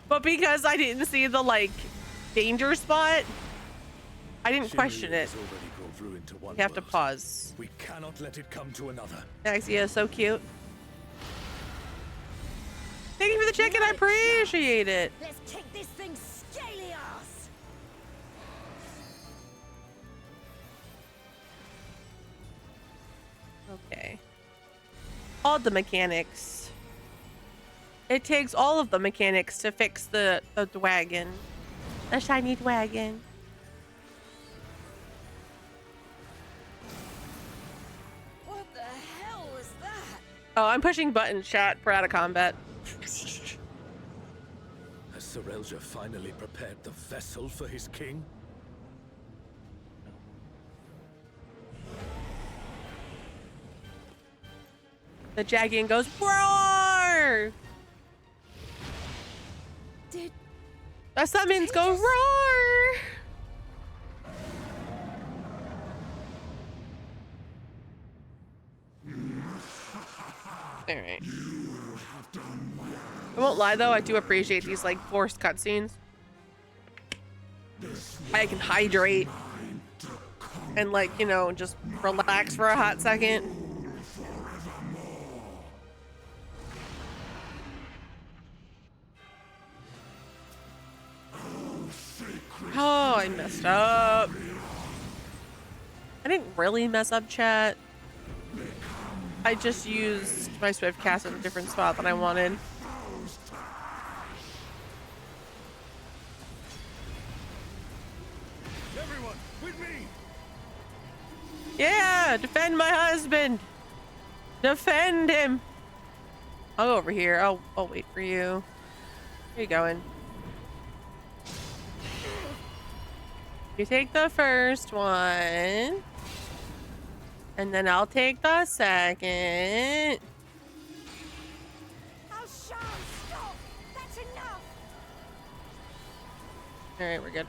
But because I didn't see the, like, danger spot, I didn't question it. Has already brought ruin to one You have to world. pause. We cannot let it come to another. Maxia is so cute. Thank you for the chicken. I appreciate it. Let's kick this thing scaly ass. Okay. All the mechanics. It takes all of the mechanics to fix the wagon. The shiny wagon. What the hell was that? Oh, I'm pushing buttons, chat, for out of combat. Has Sorelja finally prepared the vessel for his king? The Jagian goes, roar! Did The summons go, roar! Alright. I won't lie though, I do appreciate these like forced cutscenes. I can hydrate and like, you know, just relax for a hot second. Oh, I messed up. I didn't really mess up, chat. I just used my Swift cast in a different spot than I wanted. Everyone, with me! Yeah, defend my husband. Defend him. I'll go over here. I'll wait for you. Where you going? You take the first one. And then I'll take the second. Oh, Sean, stop! That's enough! All right, we're good.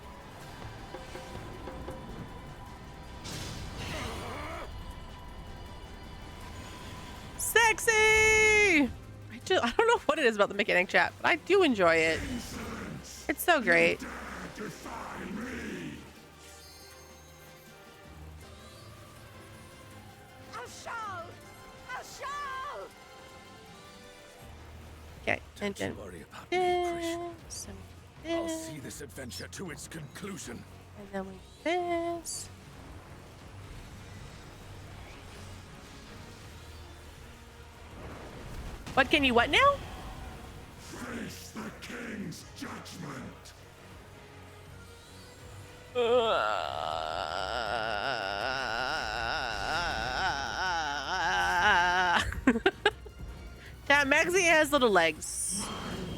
Sexy! I don't know what it is about the mechanic chat, but I do enjoy it. It's so great. Okay, and Don't you then worry about me, Krish. this, I'll and this, see this adventure to its conclusion. and then we do this. What can you what now? Face the king's judgment. That Maxie has little legs.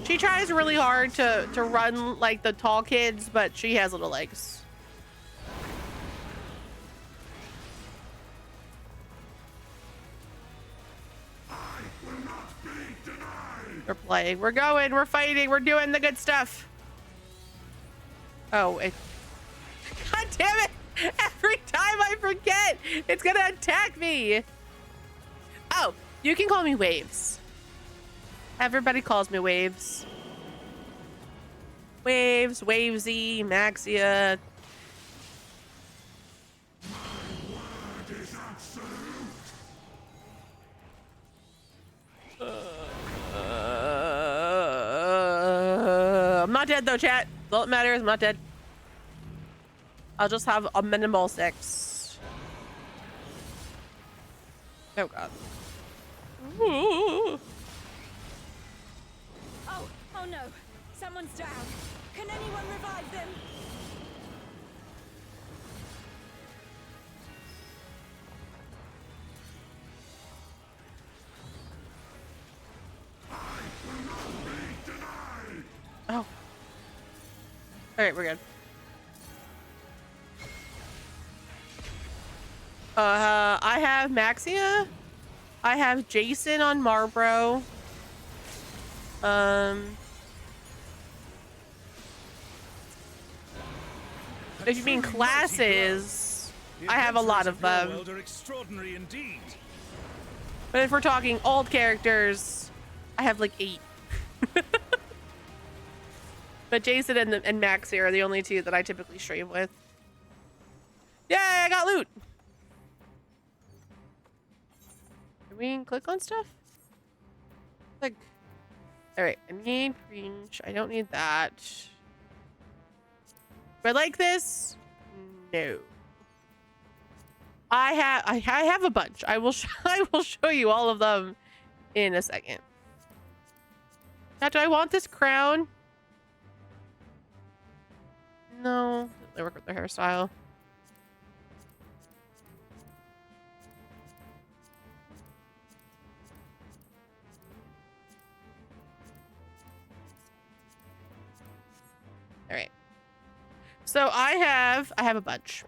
She tries really hard to run like the tall kids, but she has little legs. We're playing. We're going. We're fighting. We're doing the good stuff. Oh, it. God damn it! Every time I forget, it's gonna attack me. Oh, you can call me Waves. Everybody calls me Waves. Waves, Wavesy, Maxia. I'm not dead though, chat. All that matters, I'm not dead. I'll just have a minimal 6. Oh god. Oh, oh no. Someone's down. Can anyone revive them? Oh. Alright, we're good. I have Maxia. I have Jason on Marbro. If you mean classes, I have a lot of them. World are extraordinary indeed. But if we're talking old characters, I have like 8. But Jason and Maxi are the only 2 that I typically stream with. Yay, I got loot! Can we click on stuff? Click. Alright, I need preach. I don't need that. Do I like this? No. I have a bunch. I will show you all of them in a second. Now, do I want this crown? No. They work with their hairstyle. All right. So I have a bunch.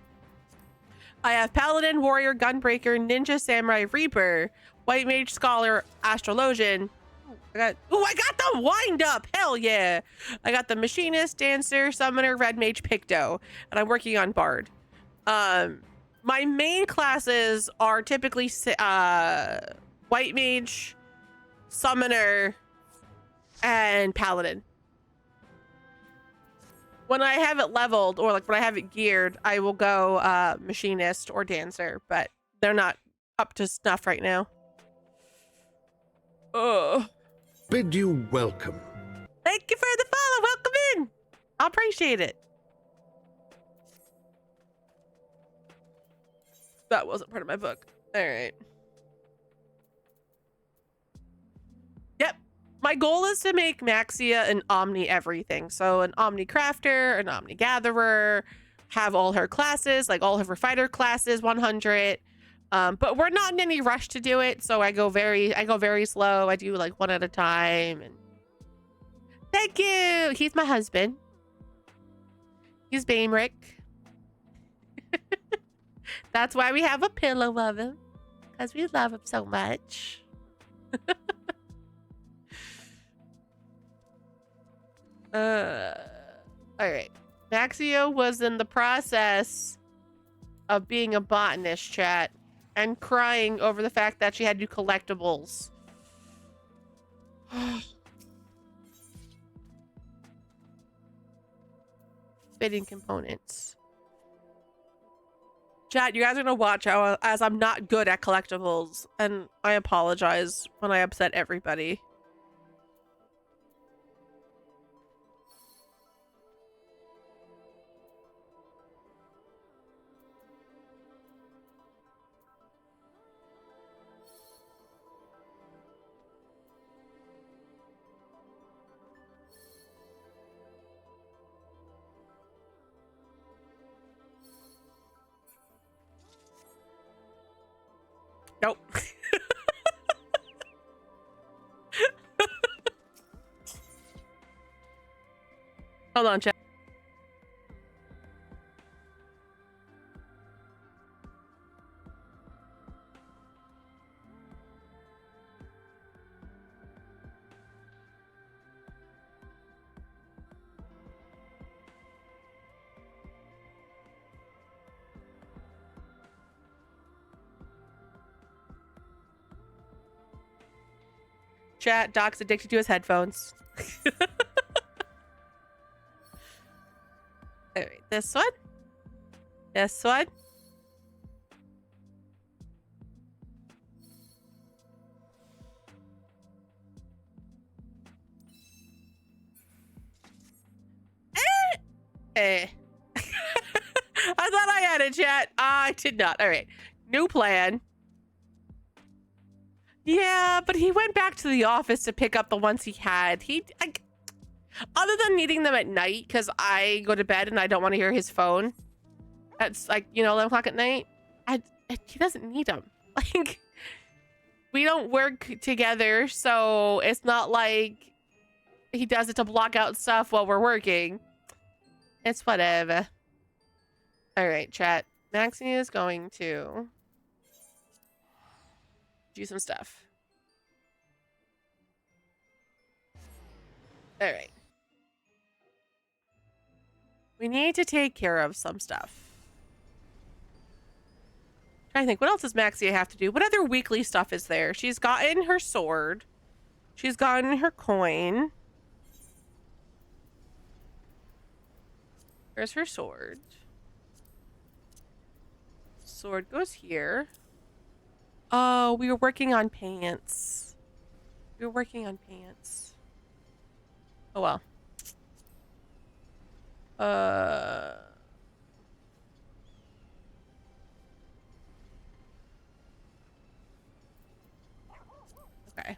I have Paladin, Warrior, Gunbreaker, Ninja, Samurai, Reaper, White Mage, Scholar, Astrologian. I got the Wind Up. Hell yeah. I got the Machinist, Dancer, Summoner, Red Mage, Picto, and I'm working on Bard. My main classes are typically White Mage, Summoner, and Paladin. When I have it leveled, or like when I have it geared, I will go Machinist or Dancer, but they're not up to snuff right now. Ugh. Bid you welcome. Thank you for the follow. Welcome in. I appreciate it. That wasn't part of my book. All right. Yep. My goal is to make Maxia an Omni everything. So an Omni Crafter, an Omni Gatherer, have all her classes, like all of her fighter classes, 100. But we're not in any rush to do it, so I go very slow. I do like one at a time. And thank you. He's my husband. He's Baemric. That's why we have a pillow of him, because we love him so much. All right. Maxio was in the process of being a botanist, chat, and crying over the fact that she had to do collectibles. Fitting components. Chat, you guys are gonna watch how, as I'm not good at collectibles, and I apologize when I upset everybody. Nope. Hold on, chat. Chat, Doc's addicted to his headphones. All right, this one. This one. I thought I had it, chat. I did not. All right. New plan. Yeah, but he went back to the office to pick up the ones he had. Other than needing them at night, because I go to bed and I don't want to hear his phone. It's like, 11 o'clock at night. He doesn't need them. Like, we don't work together, so it's not like he does it to block out stuff while we're working. It's whatever. All right, chat. Maxie is going to Do some stuff. All right. We need to take care of some stuff. Trying to think, what else does Maxia have to do? What other weekly stuff is there? She's gotten her sword. She's gotten her coin. Where's her sword? Sword goes here. Oh, we were working on pants. We were working on pants. Oh well. Okay.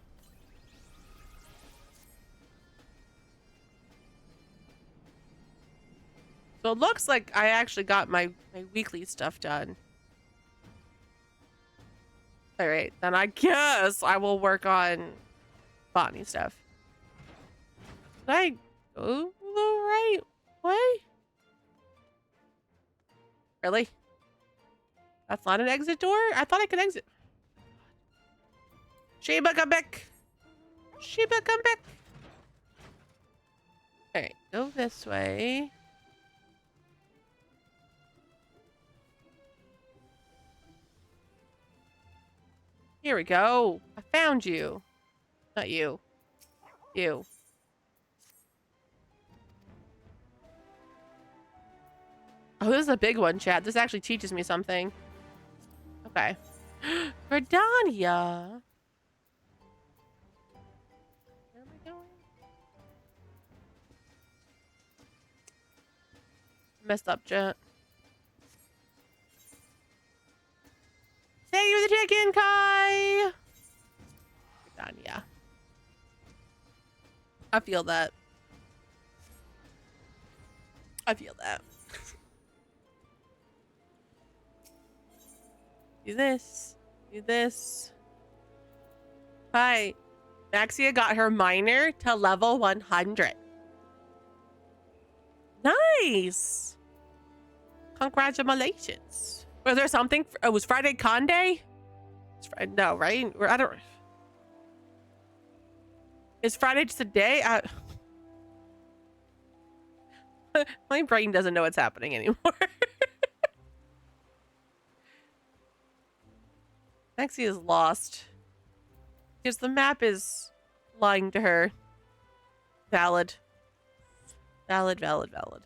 So it looks like I actually got my weekly stuff done. All right, then I guess I will work on botany stuff. Did I go the right way? Really? That's not an exit door? I thought I could exit. Sheba, come back. Sheba, come back. All right, go this way. Here we go. I found you. Not you. You. Oh, this is a big one, chat. This actually teaches me something. Okay. Verdania. Where am I going? Messed up, chat. Thank you for the chicken, Kai. Verdania. I feel that. I feel that. Do this. Do this. Hi. Maxia got her minor to level 100. Nice. Congratulations. Was there something? It was Friday Con Day? No, right? I don't. Is Friday just a day? My brain doesn't know what's happening anymore. Maxie is lost. Because the map is lying to her. Valid. Valid, valid, valid.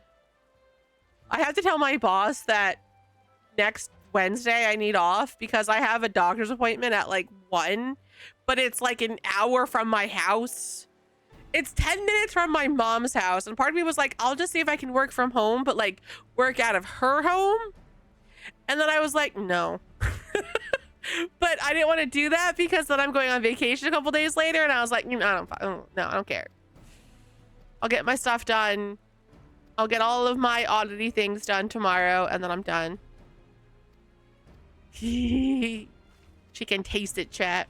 I have to tell my boss that next Wednesday I need off because I have a doctor's appointment at like 1, but it's like an hour from my house. It's 10 minutes from my mom's house. And part of me was like, I'll just see if I can work from home, but like work out of her home. And then I was like, no. But I didn't want to do that because then I'm going on vacation a couple days later. And I was like, I don't care. I'll get my stuff done. I'll get all of my oddity things done tomorrow. And then I'm done. She can taste it, chat.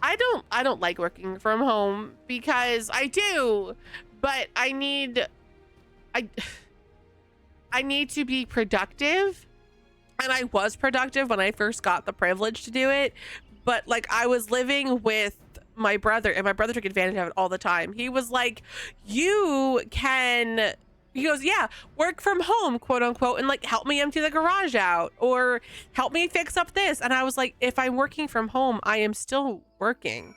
I don't like working from home because I do, but I need to be productive. And I was productive when I first got the privilege to do it. But like I was living with my brother and my brother took advantage of it all the time. He was like, he goes, yeah, work from home, quote unquote, and like help me empty the garage out or help me fix up this. And I was like, if I'm working from home, I am still working.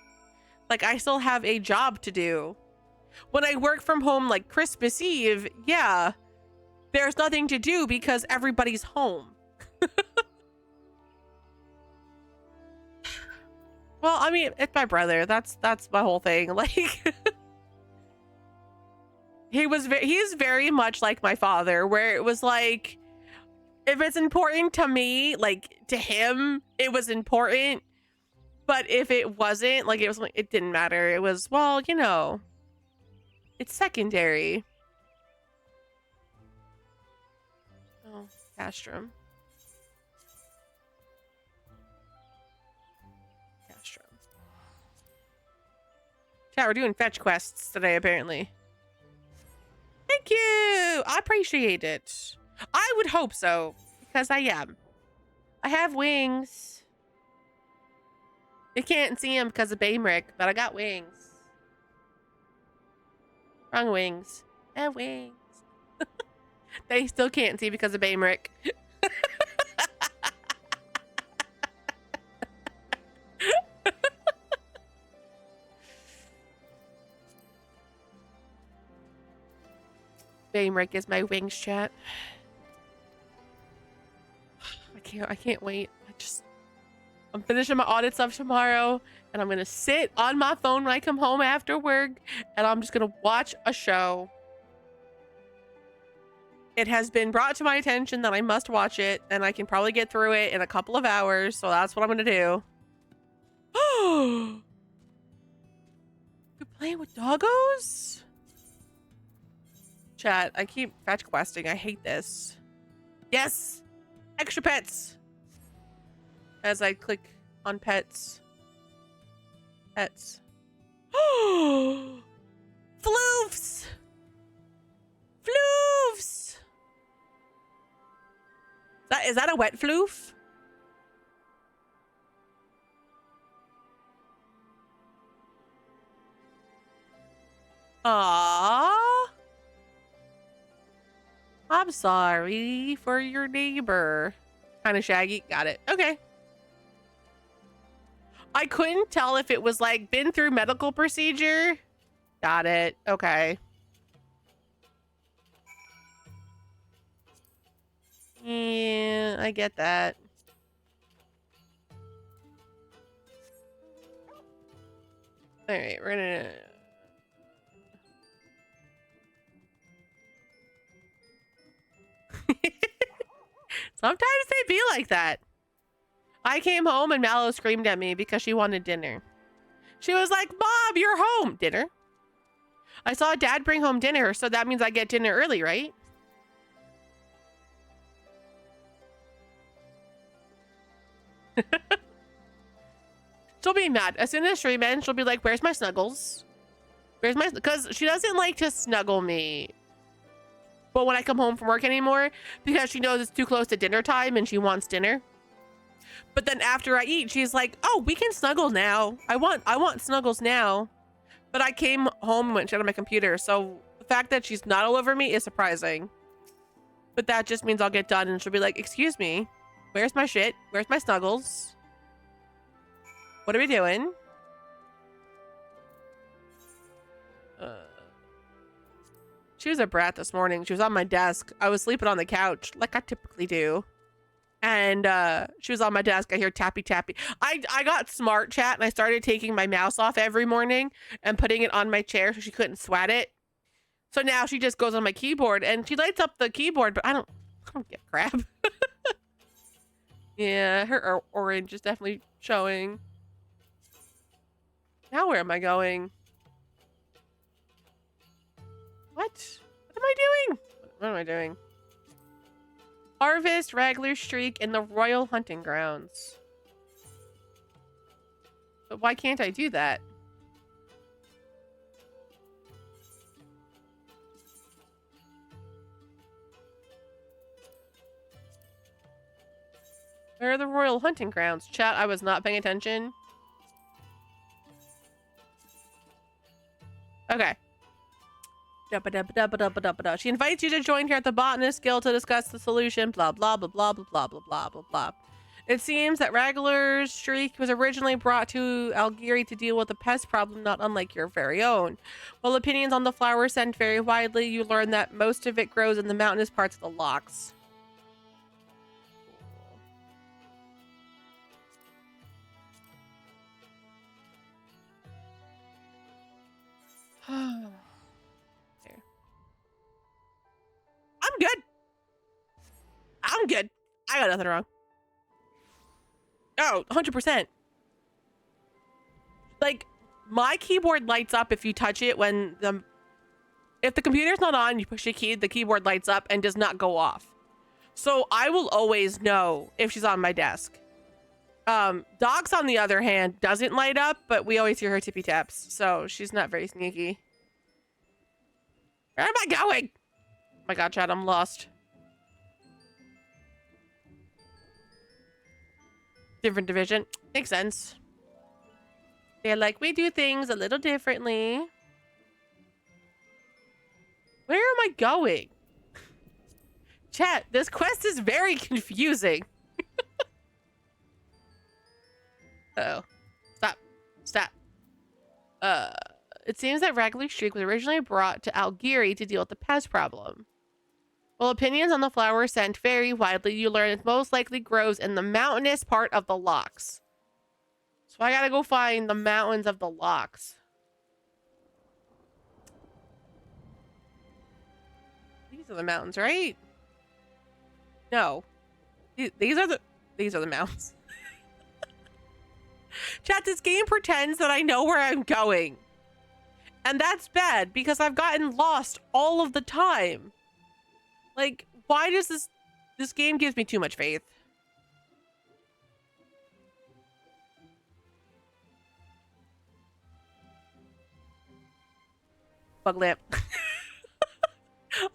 Like I still have a job to do. When I work from home, like Christmas Eve, yeah, there's nothing to do because everybody's home. Well, I mean, it's my brother. That's my whole thing. Like he's very much like my father, where it was like, if it's important to me, like to him, it was important. But if it wasn't, like it didn't matter. It was, well, you know, it's secondary. Oh, Castrum. Chat, we're doing fetch quests today, apparently. Thank you! I appreciate it. I would hope so, because I am. I have wings. You can't see him because of Baymrick, but I got wings. Wrong wings. Wings. They still can't see because of Baymrick. Baymrick is my wings, chat. I can't wait. I'm finishing my audit stuff tomorrow, and I'm gonna sit on my phone when I come home after work, and I'm just gonna watch a show. It has been brought to my attention that I must watch it, and I can probably get through it in a couple of hours, so that's what I'm gonna do. You're playing with doggos? Chat, I keep fetch questing. I hate this. Yes! Extra pets! As I click on pets. Pets. Floofs! Floofs! Is that a wet floof? Aww. I'm sorry for your neighbor. Kind of shaggy. Got it. Okay. I couldn't tell if it was like been through medical procedure. Got it. Okay. Yeah, I get that. All right, we're gonna... Sometimes they be like that. I came home and Mallow screamed at me because she wanted dinner. She was like, "Mom, you're home." Dinner? I saw Dad bring home dinner, so that means I get dinner early, right? She'll be mad. As soon as stream ends, she'll be like, "Where's my snuggles? Where's my..." Because she doesn't like to snuggle me. But when I come home from work anymore, because she knows it's too close to dinner time and she wants dinner. But then after I eat, she's like, "Oh, we can snuggle now. I want snuggles now." But I came home and went shut on my computer, so the fact that she's not all over me is surprising. But that just means I'll get done and she'll be like, "Excuse me, where's my shit? Where's my snuggles? What are we doing?" She was a brat this morning. She was on my desk. I was sleeping on the couch like I typically do. And she was on my desk. I hear tappy tappy. I got smart, chat, and I started taking my mouse off every morning and putting it on my chair so she couldn't swat it. So now she just goes on my keyboard and she lights up the keyboard, but I don't give a crap. Yeah, her orange is definitely showing. Now where am I going? What am I doing? What am I doing? Harvest Wrangler Streak in the Royal Hunting Grounds. But why can't I do that? Where are the Royal Hunting Grounds? Chat, I was not paying attention. Okay. She invites you to join her at the Botanist Guild to discuss the solution. Blah, blah, blah, blah, blah, blah, blah, blah, blah, blah. It seems that Wrangler's Streak was originally brought to Algiri to deal with a pest problem not unlike your very own. While opinions on the flower scent vary widely, you learn that most of it grows in the mountainous parts of the locks. I'm good. I'm good. I got nothing wrong. Oh, 100%. Like, my keyboard lights up if you touch it when if the computer's not on, you push a key, the keyboard lights up and does not go off. So I will always know if she's on my desk. Dogs, on the other hand, doesn't light up, but we always hear her tippy taps, so she's not very sneaky. Where am I going? Oh my god, Chad, I'm lost. Different division. Makes sense. They're like, we do things a little differently. Where am I going? Chat, this quest is very confusing. Uh-oh. Stop. Stop. It seems that Raggly Streak was originally brought to Algiri to deal with the pest problem. While opinions on the flower scent vary widely, you learn it most likely grows in the mountainous part of the locks. So I gotta go find the mountains of the locks. These are the mountains, right? No. These are the mountains. Chat, this game pretends that I know where I'm going. And that's bad because I've gotten lost all of the time. Like, why does this game gives me too much faith? Bug lamp.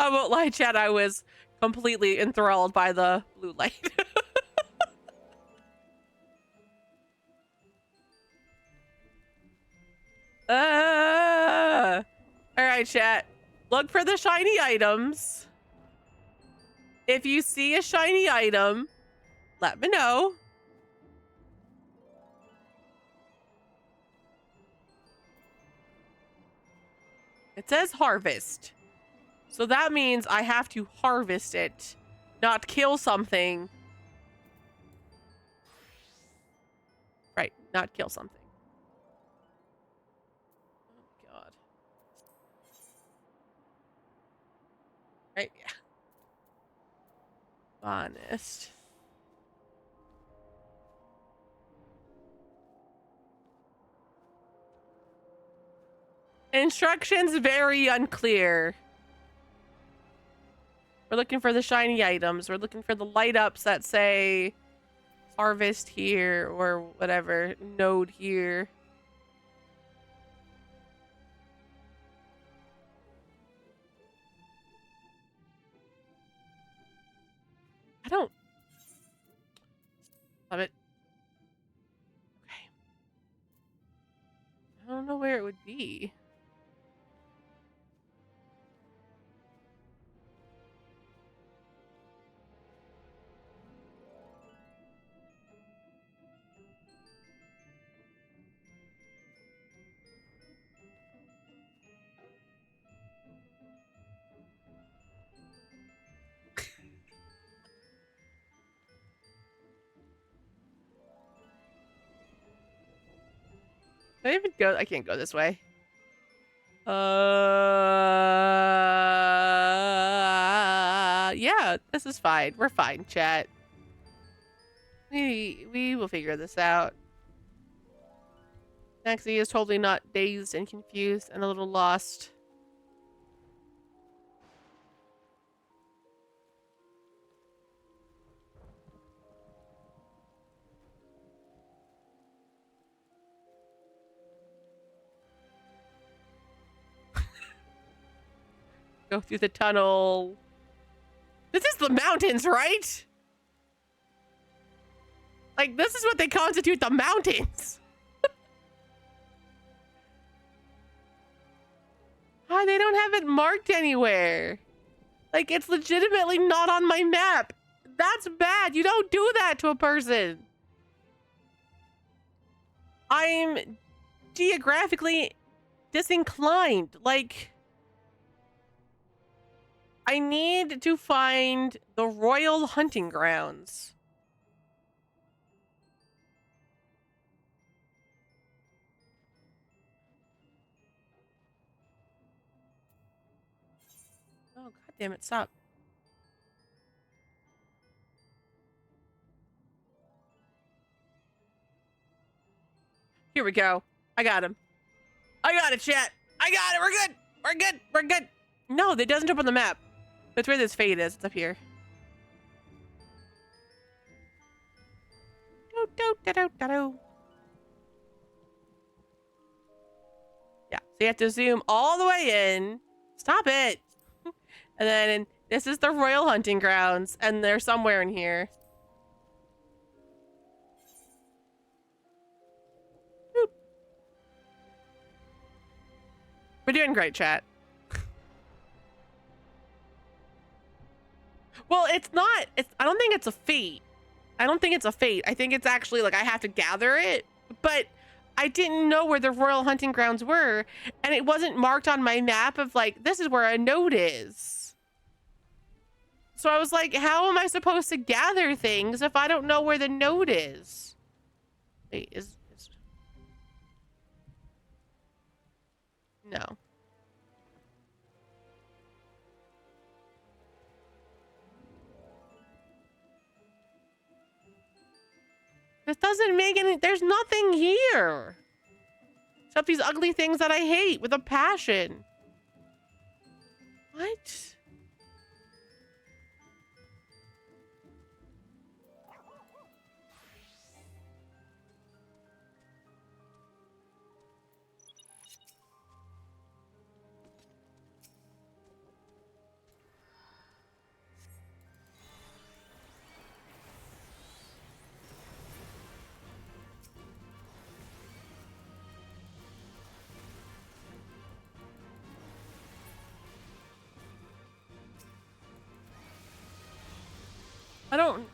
I won't lie, chat, I was completely enthralled by the blue light. All right, chat. Look for the shiny items. If you see a shiny item, let me know. It says harvest. So that means I have to harvest it, not kill something. Right, not kill something. Oh, God. Right, yeah. Honest. Instructions very unclear. We're looking for the shiny items. We're looking for the light ups that say harvest here or whatever, node here. I don't love it. Okay. I don't know where it would be. Can I even go? I can't go this way. Yeah, this is fine. We're fine, chat. We will figure this out. Maxie is totally not dazed and confused and a little lost. Go through the tunnel. This is the mountains, right? Like, this is what they constitute the mountains. Why they don't have it marked anywhere? Like, it's legitimately not on my map. That's bad. You don't do that to a person. I'm geographically disinclined. Like, I need to find the royal hunting grounds. Oh, God damn it, stop. Here we go. I got him. I got it, chat. I got it. We're good. We're good. We're good. No, that doesn't jump on the map. That's where this fade is. It's up here. Yeah, so you have to zoom all the way in. Stop it. And then this is the royal hunting grounds, and they're somewhere in here. Boop. We're doing great, chat. Well, it's not. I don't think it's a fate. I don't think it's a fate. I think it's actually like I have to gather it. But I didn't know where the royal hunting grounds were. And it wasn't marked on my map of like, this is where a node is. So I was like, how am I supposed to gather things if I don't know where the node is? Wait, no. This doesn't make any, there's nothing here. Except these ugly things that I hate with a passion. What?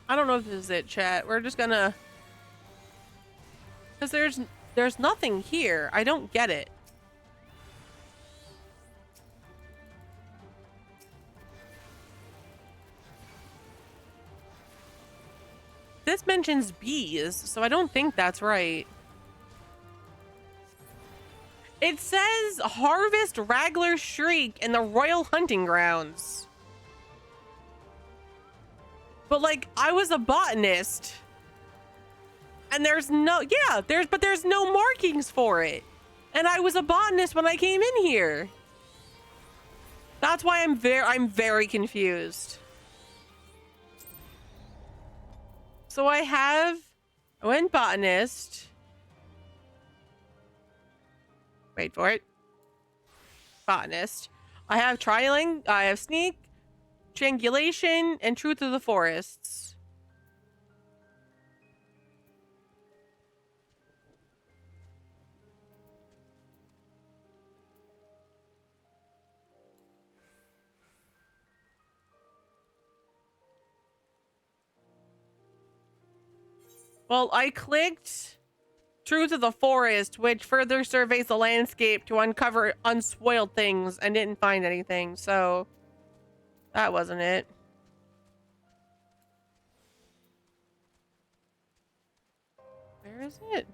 I don't know if this is it, chat. We're just gonna, because there's nothing here. I don't get it. This mentions bees, so I don't think that's right. It says harvest Raglar Shriek in the royal hunting grounds. But like, I was a botanist. And there's no, yeah, but there's no markings for it. And I was a botanist when I came in here. That's why I'm very confused. So I went botanist. Wait for it. Botanist. I have trialing, I have sneak, triangulation, and truth of the forests. Well, I clicked Truth of the Forest, which further surveys the landscape to uncover unspoiled things, and didn't find anything, so that wasn't it. Where is it?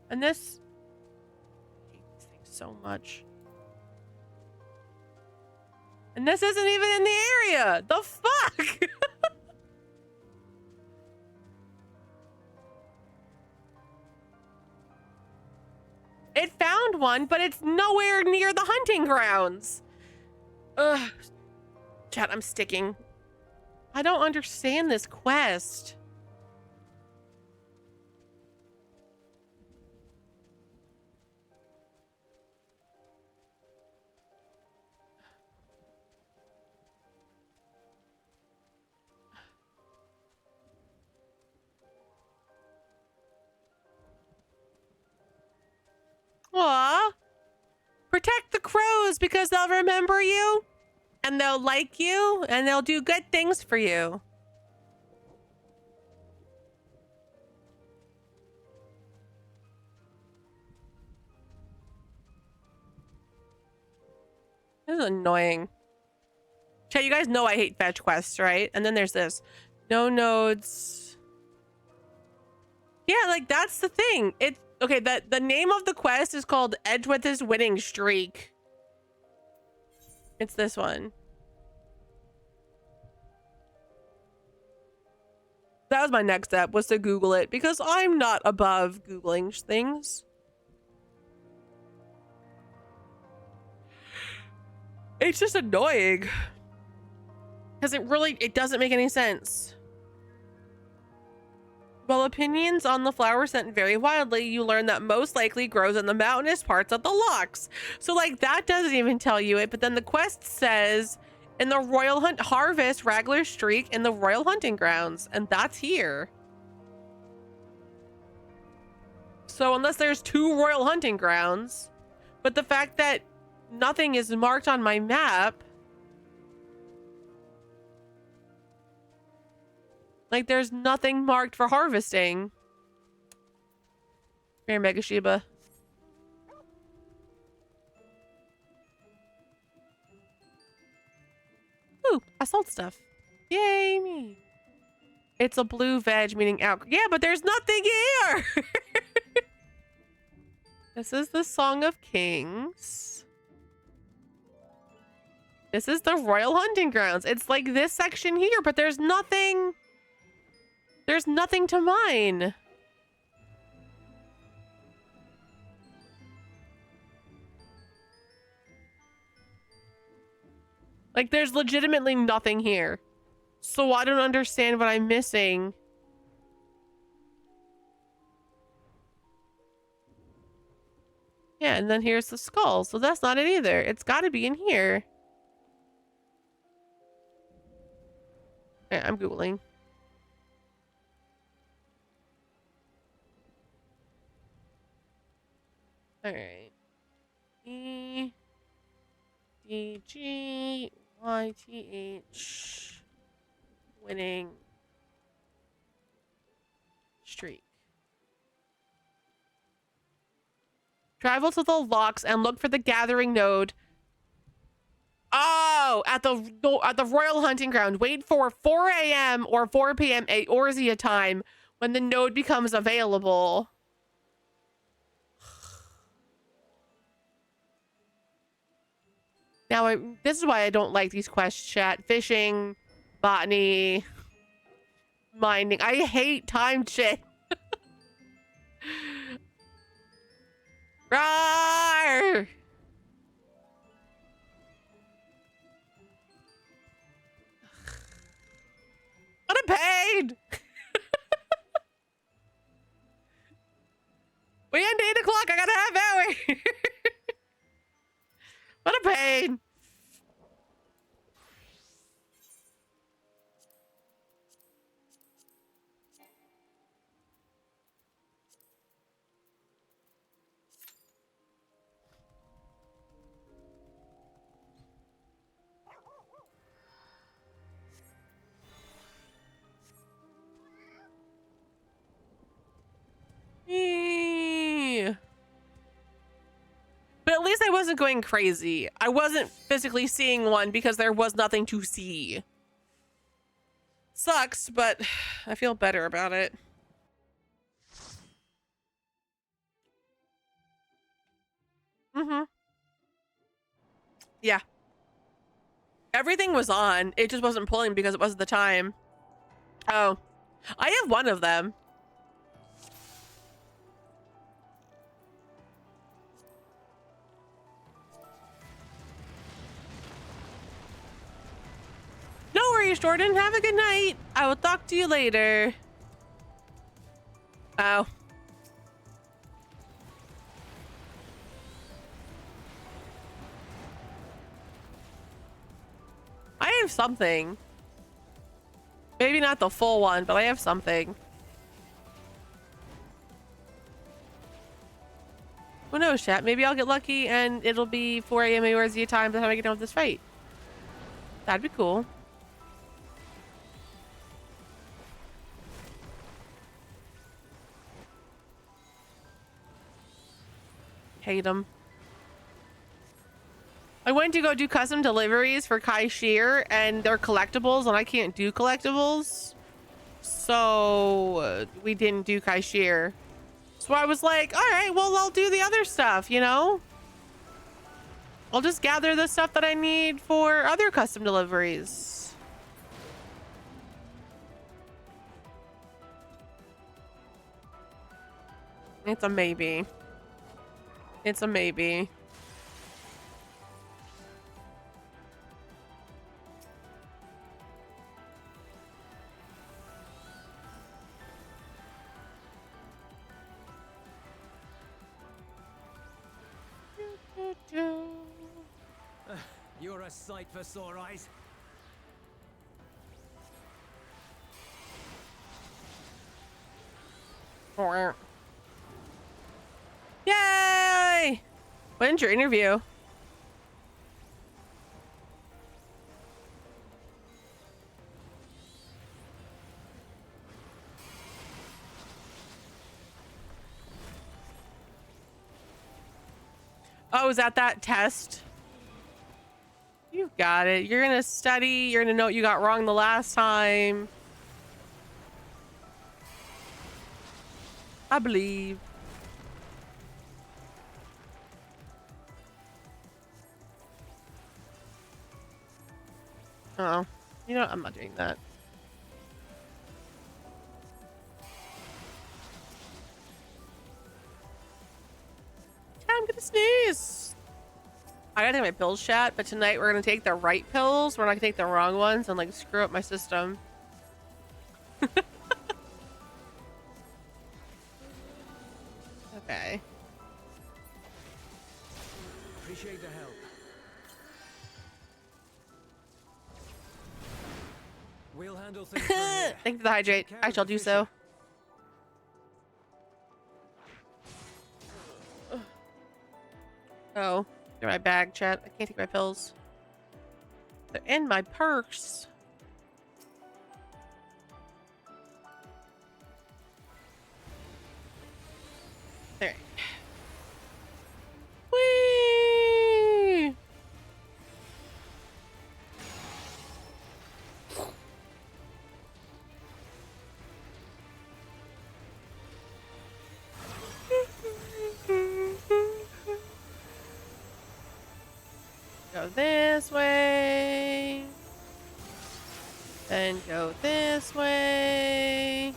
And this, I hate these things so much. And this isn't even in the area. The fuck? It found one, but it's nowhere near the hunting grounds. Ugh. Chat, I'm sticking. I don't understand this quest. Aw. Protect the crows because they'll remember you and they'll like you and they'll do good things for you. This is annoying. Chat, you guys know I hate fetch quests, right? And then there's this. No nodes. Yeah, like that's the thing. It's okay, the name of the quest is called Edgewith's Winning Streak. It's this one. That was my next step, was to Google it, because I'm not above Googling things. It's just annoying. Because it doesn't make any sense. While opinions on the flower scent vary wildly, you learn that most likely grows in the mountainous parts of the locks. So like that doesn't even tell you it, but then the quest says in the royal harvest Raglar Streak in the royal hunting grounds, and that's here. So unless there's 2 royal hunting grounds, but the fact that nothing is marked on my map, like there's nothing marked for harvesting. Here, Mega Shiba. Ooh, I sold stuff. Yay, me. It's a blue veg, meaning out. Yeah, but there's nothing here. This is the Song of Kings. This is the Royal Hunting Grounds. It's like this section here, but there's nothing. There's nothing to mine. Like, there's legitimately nothing here. So I don't understand what I'm missing. Yeah, and then here's the skull. So that's not it either. It's got to be in here. Yeah, I'm Googling. All right. EDGYTH winning streak. Travel to the locks and look for the gathering node. Oh, at the Royal Hunting Ground. Wait for 4 a.m. or 4 p.m. Eorzea time when the node becomes available. Now, this is why I don't like these quests, chat. Fishing, botany, mining. I hate timed shit. Rawr! What a pain! We end 8 o'clock. I got a half hour. What a pain. But at least I wasn't going crazy. I wasn't physically seeing one because there was nothing to see. Sucks, but I feel better about it. Mm-hmm. Yeah. Everything was on. It just wasn't pulling because it wasn't the time. Oh. I have one of them. No worries, Jordan. Have a good night. I will talk to you later. Oh. I have something. Maybe not the full one, but I have something. Who knows, chat? Maybe I'll get lucky and it'll be 4 a.m. Eorzea time by the time I get done with this fight. That'd be cool. Hate them. I went to go do custom deliveries for Kai Shear and they're collectibles and I can't do collectibles. So we didn't do Kai Shear. So I was like, all right, well, I'll do the other stuff, you know? I'll just gather the stuff that I need for other custom deliveries. It's a maybe. It's a maybe. You're a sight for sore eyes. When's your interview? Oh, is that test? You've got it. You're gonna study. You're gonna know what you got wrong the last time. I believe. Oh, you know what? I'm not doing that. I'm gonna sneeze. I gotta take my pills, chat, but tonight we're gonna take the right pills. We're not gonna take the wrong ones and like screw up my system. Okay. Appreciate the help. We'll handle things from here. Thank you for the hydrate. I shall do so. Oh, they're in my bag, chat. I can't take my pills. They're in my purse. There. Whee! Go this way. Then go this way.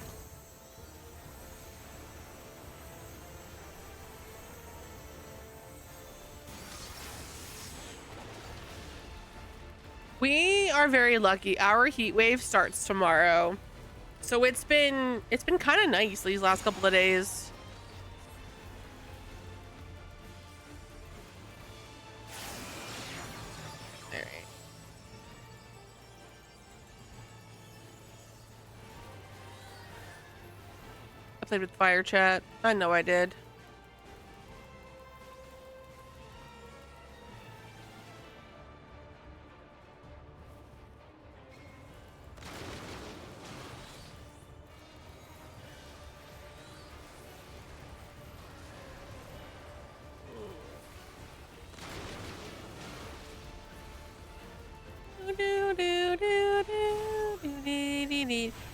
We are very lucky. Our heat wave starts tomorrow. So it's been kind of nice these last couple of days. All right. I played with fire, chat. I know I did.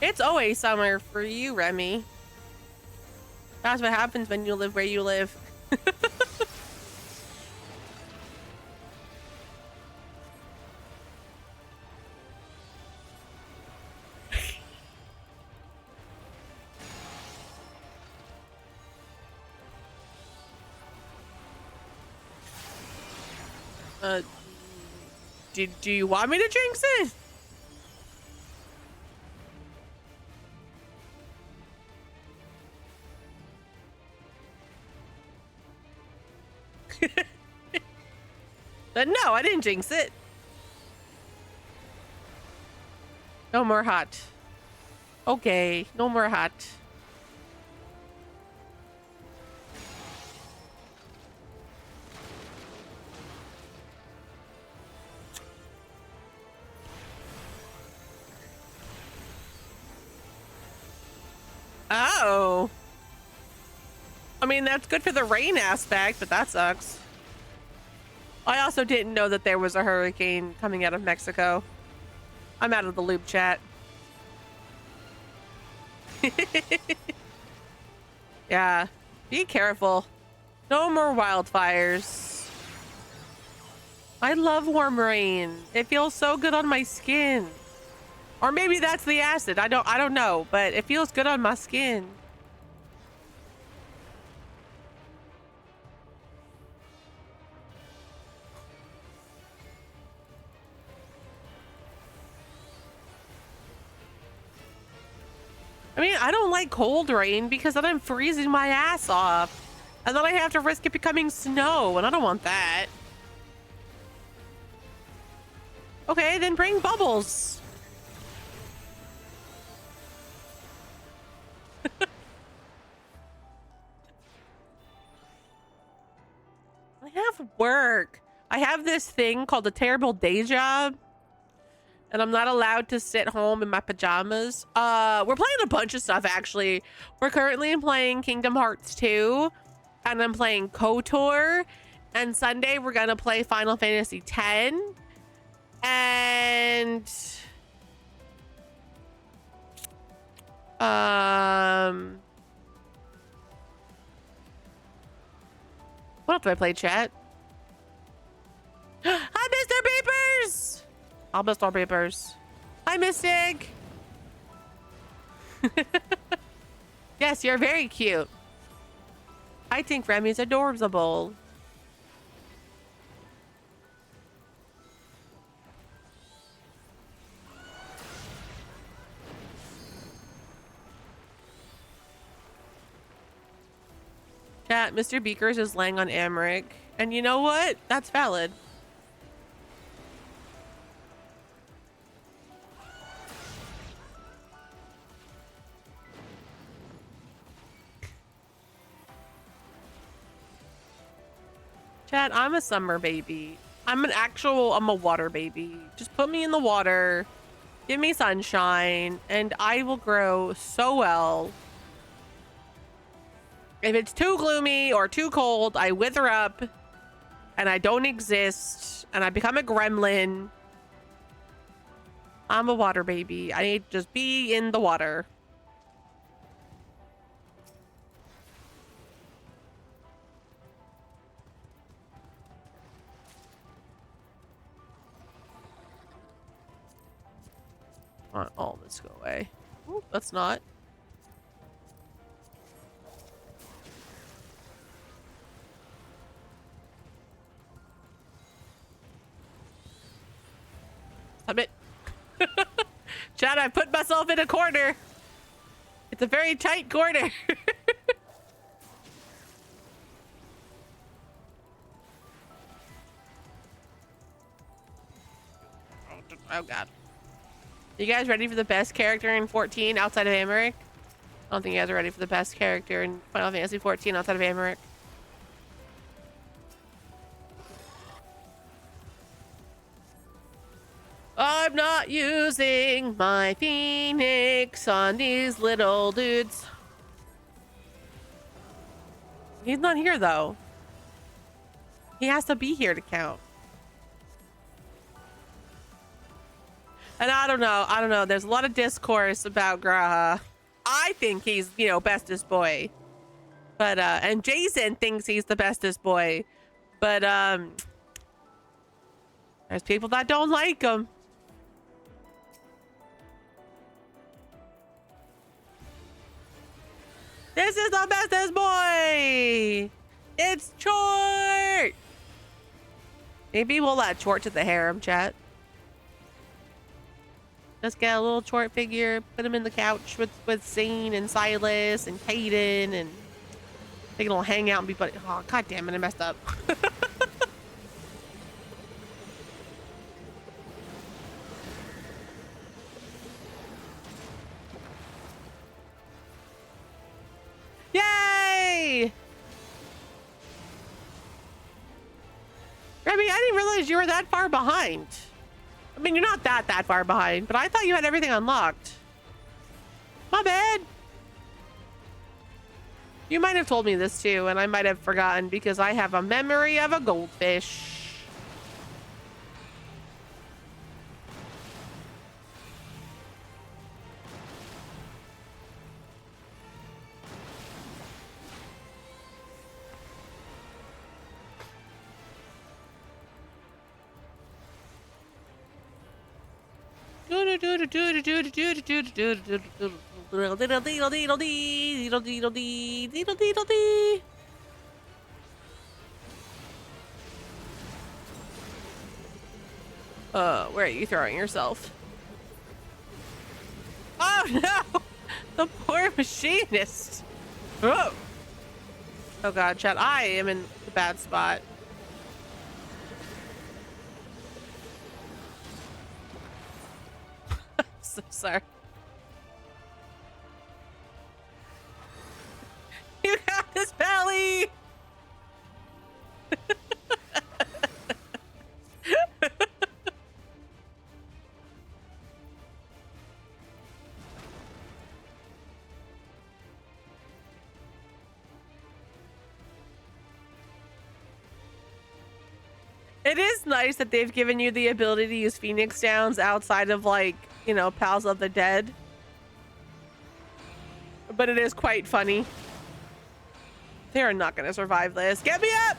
It's always summer for you, Remy. That's what happens when you live where you live. Do you want me to jinx it? But no, I didn't jinx it. No more hot. Okay, no more hot. Oh. I mean, that's good for the rain aspect, but that sucks. I also didn't know that there was a hurricane coming out of Mexico. I'm out of the loop, chat. Yeah, be careful. No more wildfires. I love warm rain. It feels so good on my skin. Or maybe that's the acid. I don't know, but it feels good on my skin. I mean, I don't like cold rain because then I'm freezing my ass off. And then I have to risk it becoming snow, and I don't want that. Okay, then bring bubbles. I have work. I have this thing called a terrible day job, and I'm not allowed to sit home in my pajamas. We're playing a bunch of stuff, actually. We're currently playing Kingdom Hearts 2, and I'm playing KOTOR, and Sunday we're gonna play Final Fantasy X, and what else do I play, chat? Hi, Mr. Beepers! I'll Mr. Beepers. Hi, Mystic! Yes, you're very cute. I think Remy's adorable. Chat, Mr. Beakers is laying on Amric. And you know what? That's valid. Chat, I'm a summer baby. I'm a water baby. Just put me in the water. Give me sunshine. And I will grow so well. If it's too gloomy or too cold, I wither up and I don't exist and I become a gremlin. I'm a water baby. I need to just be in the water. Want all this go away. Ooh, that's not. Stop it. Chad, I put myself in a corner. It's a very tight corner. Oh god. You guys ready for the best character in 14 outside of Amaric? I don't think you guys are ready for the best character in Final Fantasy 14 outside of Amaric. I'm not using my Phoenix on these little dudes. He's not here though. He has to be here to count. And I don't know. There's a lot of discourse about Graha. I think he's, you know, bestest boy. But, and Jason thinks he's the bestest boy. But, there's people that don't like him. This is the bestest boy! It's Chort! Maybe we'll add Chort to the harem, chat. Just get a little Chort figure, put him in the couch with Zane and Silas and Kaden, and they can all hang out and be buddy. Oh, god damn it, I messed up. Yay! Remy, I didn't realize you were that far behind. I mean, you're not that far behind, but I thought you had everything unlocked. My bad. You might have told me this too, and I might have forgotten because I have a memory of a goldfish. Where are you throwing yourself? Oh no! The poor machinist! Oh! Oh god, chat, I am in the bad spot. So sorry. You got this, Pally! It is nice that they've given you the ability to use Phoenix Downs outside of, like, you know, Pals of the Dead. But it is quite funny. They are not going to survive this. Get me up!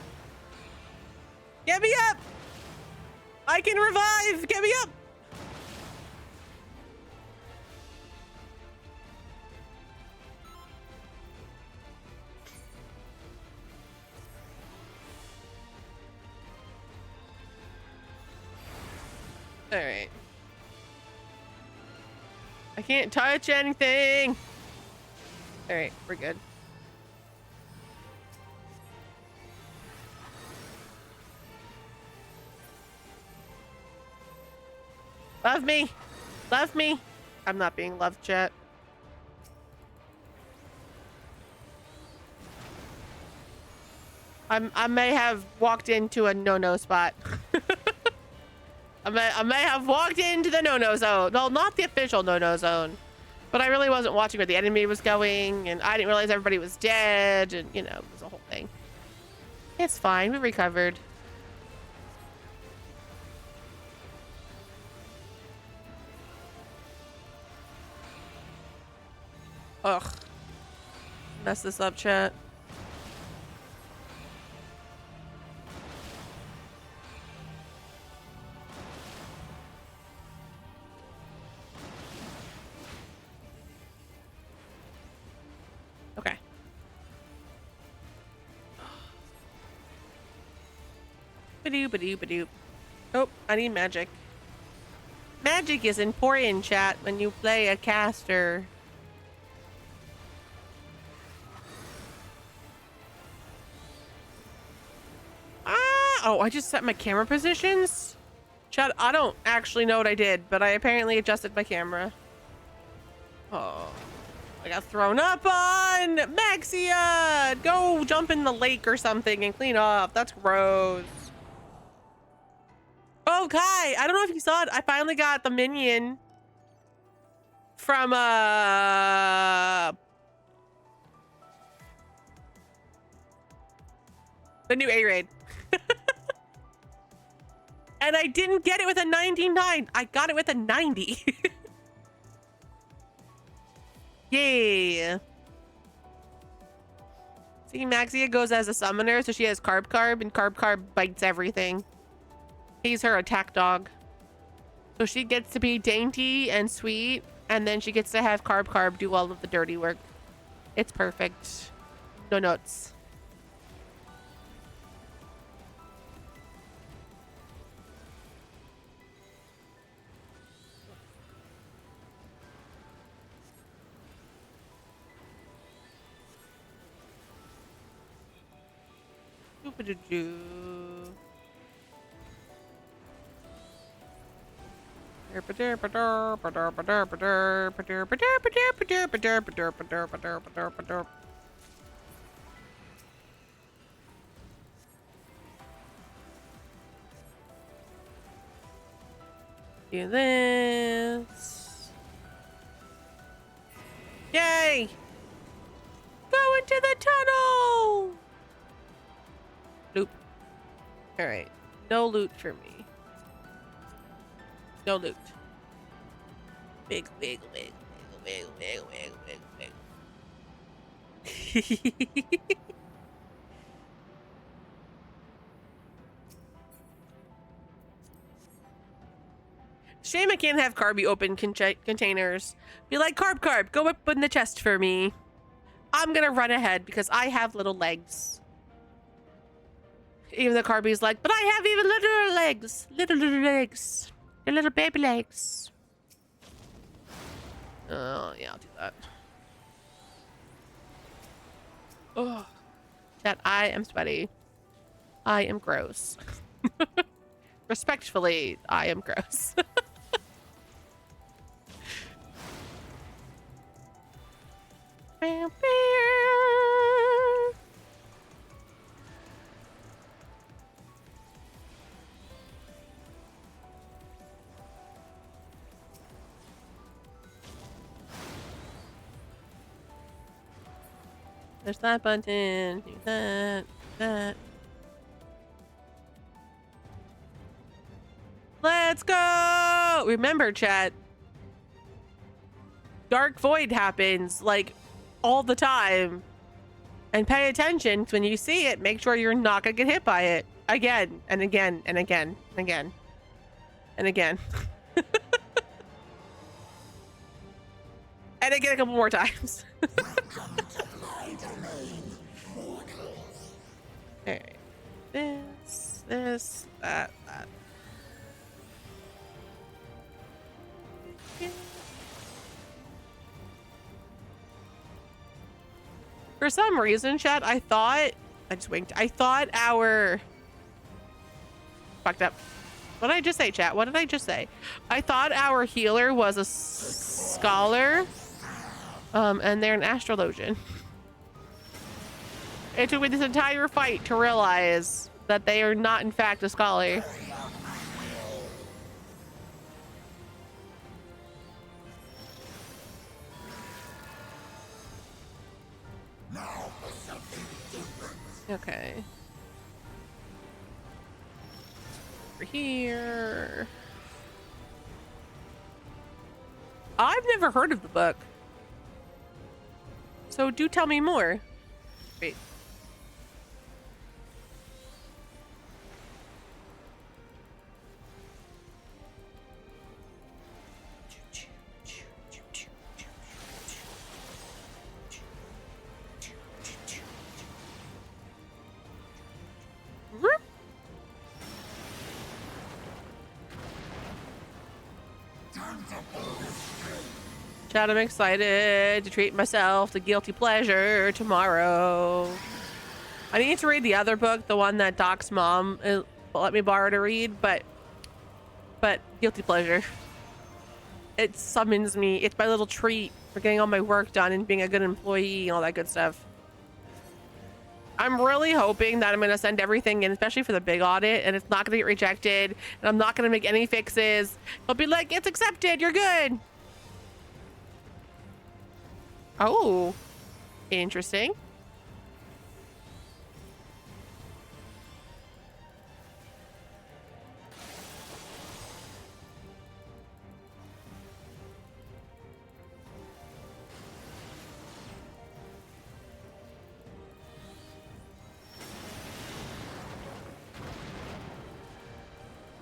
Get me up! I can revive! Get me up! All right. I can't touch anything. All right, we're good. Love me. Love me. I'm not being loved, chat. I may have walked into a no-no spot. I may have walked into the no-no zone. Well, not the official no-no zone. But I really wasn't watching where the enemy was going, and I didn't realize everybody was dead, and, you know, it was a whole thing. It's fine. We recovered. Ugh. Mess this up, chat. Okay. Badoo, badoo, badoo. Oh, I need magic. Magic is important, chat, when you play a caster. Oh, I just set my camera positions? Chat, I don't actually know what I did, but I apparently adjusted my camera. Oh. I got thrown up on! Maxia! Go jump in the lake or something and clean off. That's gross. Oh, Kai! I don't know if you saw it. I finally got the minion from, the new A-Raid. And I didn't get it with a 99. I got it with a 90. Yay. See, Maxia goes as a summoner, so she has Carb, and Carb bites everything. He's her attack dog. So she gets to be dainty and sweet, and then she gets to have Carb do all of the dirty work. It's perfect. No notes. Doo-ba-doo-doo. Do this. Yay! Go into the tunnel! Loop. Alright. No loot for me. No loot. Wiggle, wiggle, wiggle, wiggle, wiggle, wiggle, wiggle, wiggle. Shame I can't have Carby open containers. Be like, Carb, go open the chest for me. I'm gonna run ahead because I have little legs. Even though Carby's like, but I have even little legs. Little legs. Your little baby legs. Oh, yeah, I'll do that. Oh, that I am sweaty. I am gross. Respectfully, I am gross. There's that button. Do that. Let's go. Remember, chat. Dark void happens like all the time. And pay attention when you see it. Make sure you're not gonna get hit by it again and again and again and again and again. And again a couple more times. Alright. This, that. For some reason, chat, I thought our fucked up. What did I just say, chat? What did I just say? I thought our healer was a scholar, and they're an astrologian. It took me this entire fight to realize that they are not, in fact, a scholar. Okay. Over here. I've never heard of the book. So do tell me more. Wait. Chat, I'm excited to treat myself to guilty pleasure tomorrow. I need to read the other book, the one that Doc's mom let me borrow to read, but guilty pleasure. It summons me. It's my little treat for getting all my work done and being a good employee and all that good stuff. I'm really hoping that I'm going to send everything in, especially for the big audit, and it's not going to get rejected, and I'm not going to make any fixes. I'll be like, it's accepted, you're good. Oh, interesting.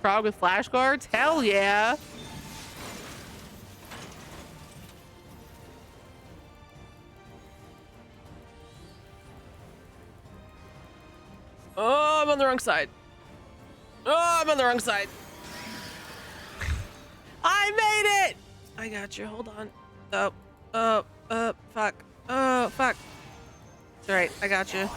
Frog with flashcards? Hell yeah. Oh, I'm on the wrong side. Oh, I'm on the wrong side. I made it! I got you. Hold on. Fuck. Oh, fuck. It's alright. I got you.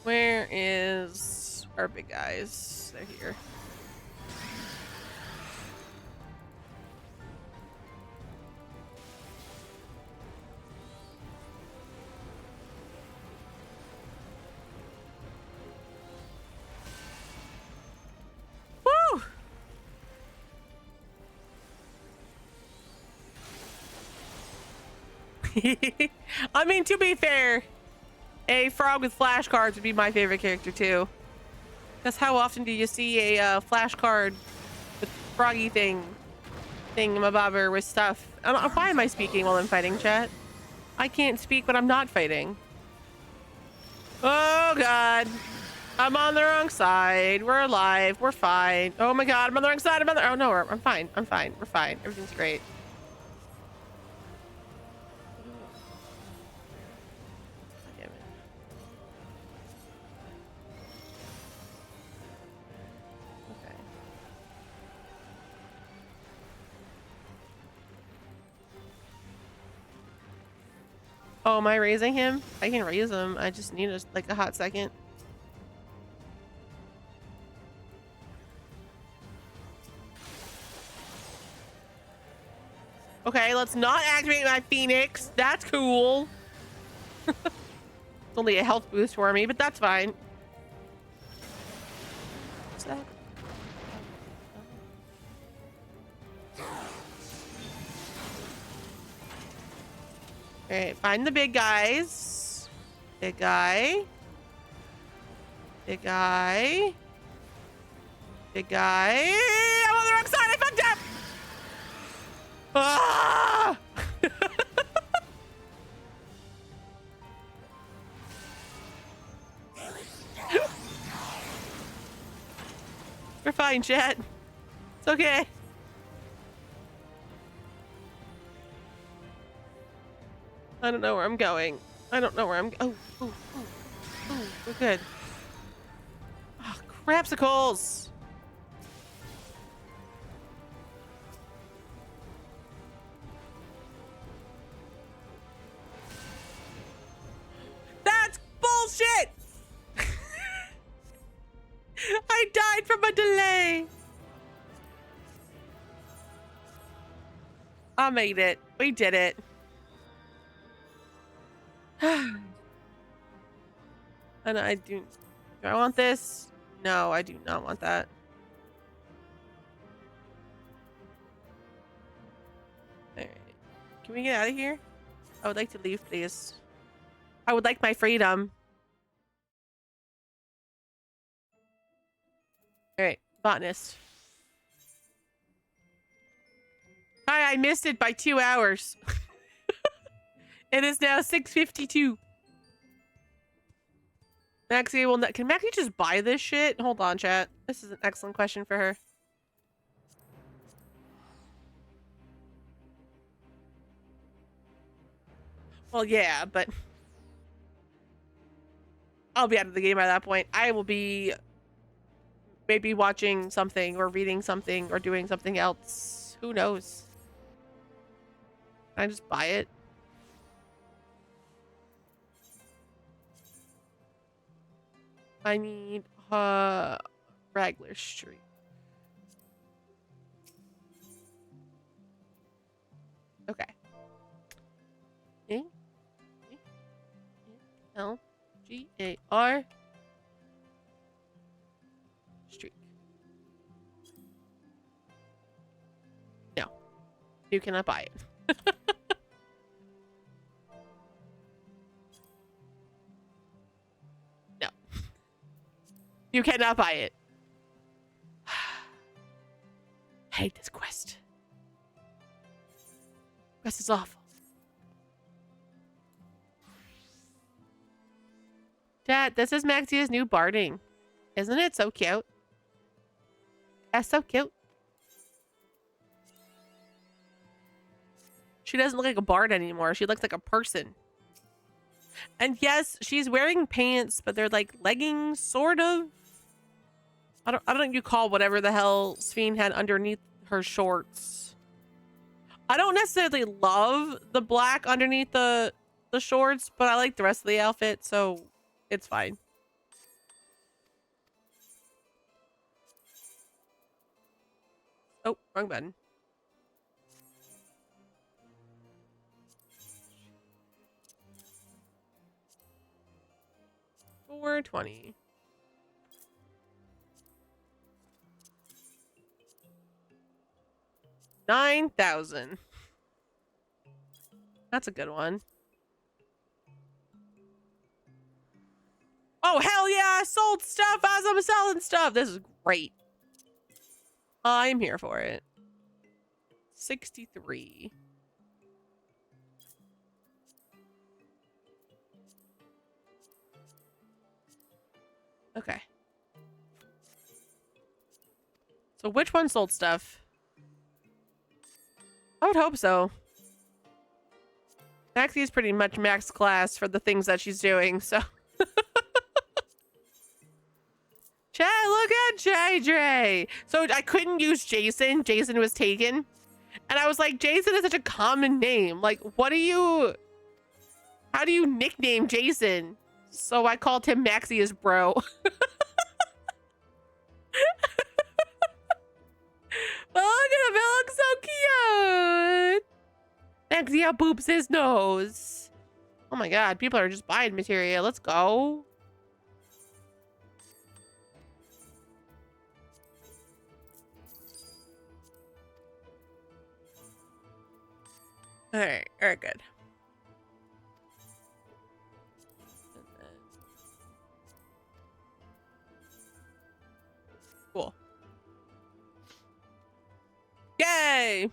Where is our big guys? They're here. Woo! I mean, to be fair, a frog with flashcards would be my favorite character too. Because how often do you see a flashcard with froggy thingamabobber with stuff? Why am I speaking while I'm fighting, chat? I can't speak, but I'm not fighting. Oh god. I'm on the wrong side. We're alive. We're fine. Oh my god, I'm on the wrong side. Oh no, I'm fine. I'm fine. We're fine. Everything's great. Oh, am I raising him? I can raise him. I just need like a hot second. Okay, let's not activate my Phoenix. That's cool. It's only a health boost for me, but that's fine. What's that? All right, find the big guys. Big guy. Big guy. Big guy. I'm on the wrong side. I fucked up. Ah! We're fine, chat. It's okay. I don't know where I'm going. I don't know where I'm. Oh, we're good. Oh, crapsicles. That's bullshit. I died from a delay. I made it. We did it. And I do I want this? No, I do not want that. Alright. Can we get out of here? I would like to leave, please. I would like my freedom. Alright, botanist. Hi, I missed it by 2 hours. It is now 6:52. Maxie will not. Can Maxie just buy this shit? Hold on, chat. This is an excellent question for her. Well, yeah, but I'll be out of the game by that point. I will be maybe watching something or reading something or doing something else. Who knows? Can I just buy it? I need Ragler Street. Okay. L-G-A-R Street. No. You cannot buy it. No. You cannot buy it. I hate this quest. Quest is awful. Dad, this is Maxia's new barding. Isn't it so cute? That's so cute. She doesn't look like a bard anymore. She looks like a person. And yes, she's wearing pants, but they're like leggings, sort of. I don't know what you call whatever the hell Sphene had underneath her shorts. I don't necessarily love the black underneath the shorts, but I like the rest of the outfit, so it's fine. Oh, wrong button. $4.20. 9,000. That's a good one. Oh, hell yeah! I sold stuff as I'm selling stuff. This is great. I'm here for it. 63. Okay. So which one sold stuff? I would hope so. Maxie is pretty much max class for the things that she's doing, so. Chat, look at JJ. So I couldn't use Jason. Jason was taken. And I was like, Jason is such a common name. Like, how do you nickname Jason? So I called him Maxia's bro. But look at him, it looks so cute. Maxia boops his nose. Oh my god, people are just buying materia. Let's go. Alright, good. Cool. Yay!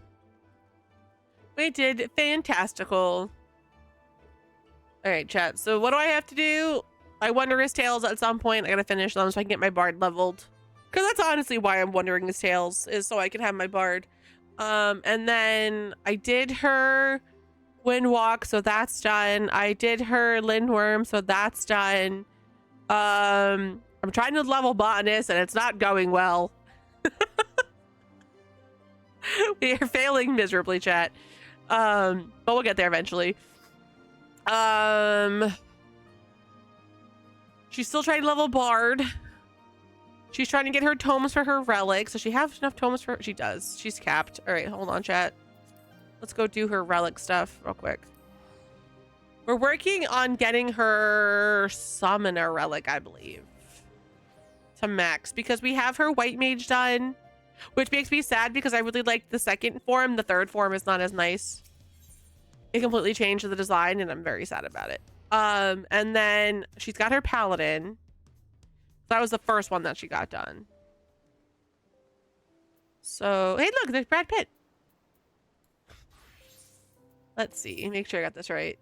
We did fantastical. All right, chat. So what do I have to do? I wonder his tails at some point. I gotta finish them so I can get my bard leveled. Because that's honestly why I'm wondering his tails, is so I can have my bard. And then I did her Windwalk, so that's done. I did her Lindworm, so that's done. I'm trying to level Botanist, and it's not going well. We are failing miserably, chat. But we'll get there eventually. She's still trying to level Bard. She's trying to get her tomes for her relics. Does she have enough tomes for her? She does. She's capped. All right, hold on, chat. Let's go do her relic stuff real quick. We're working on getting her summoner relic, I believe, to max, because we have her white mage done, which makes me sad because I really liked the second form. The third form is not as nice. It completely changed the design, and I'm very sad about it. And then she's got her paladin. That was the first one that she got done. So, hey, look, there's Brad Pitt. Let's see. Make sure I got this right.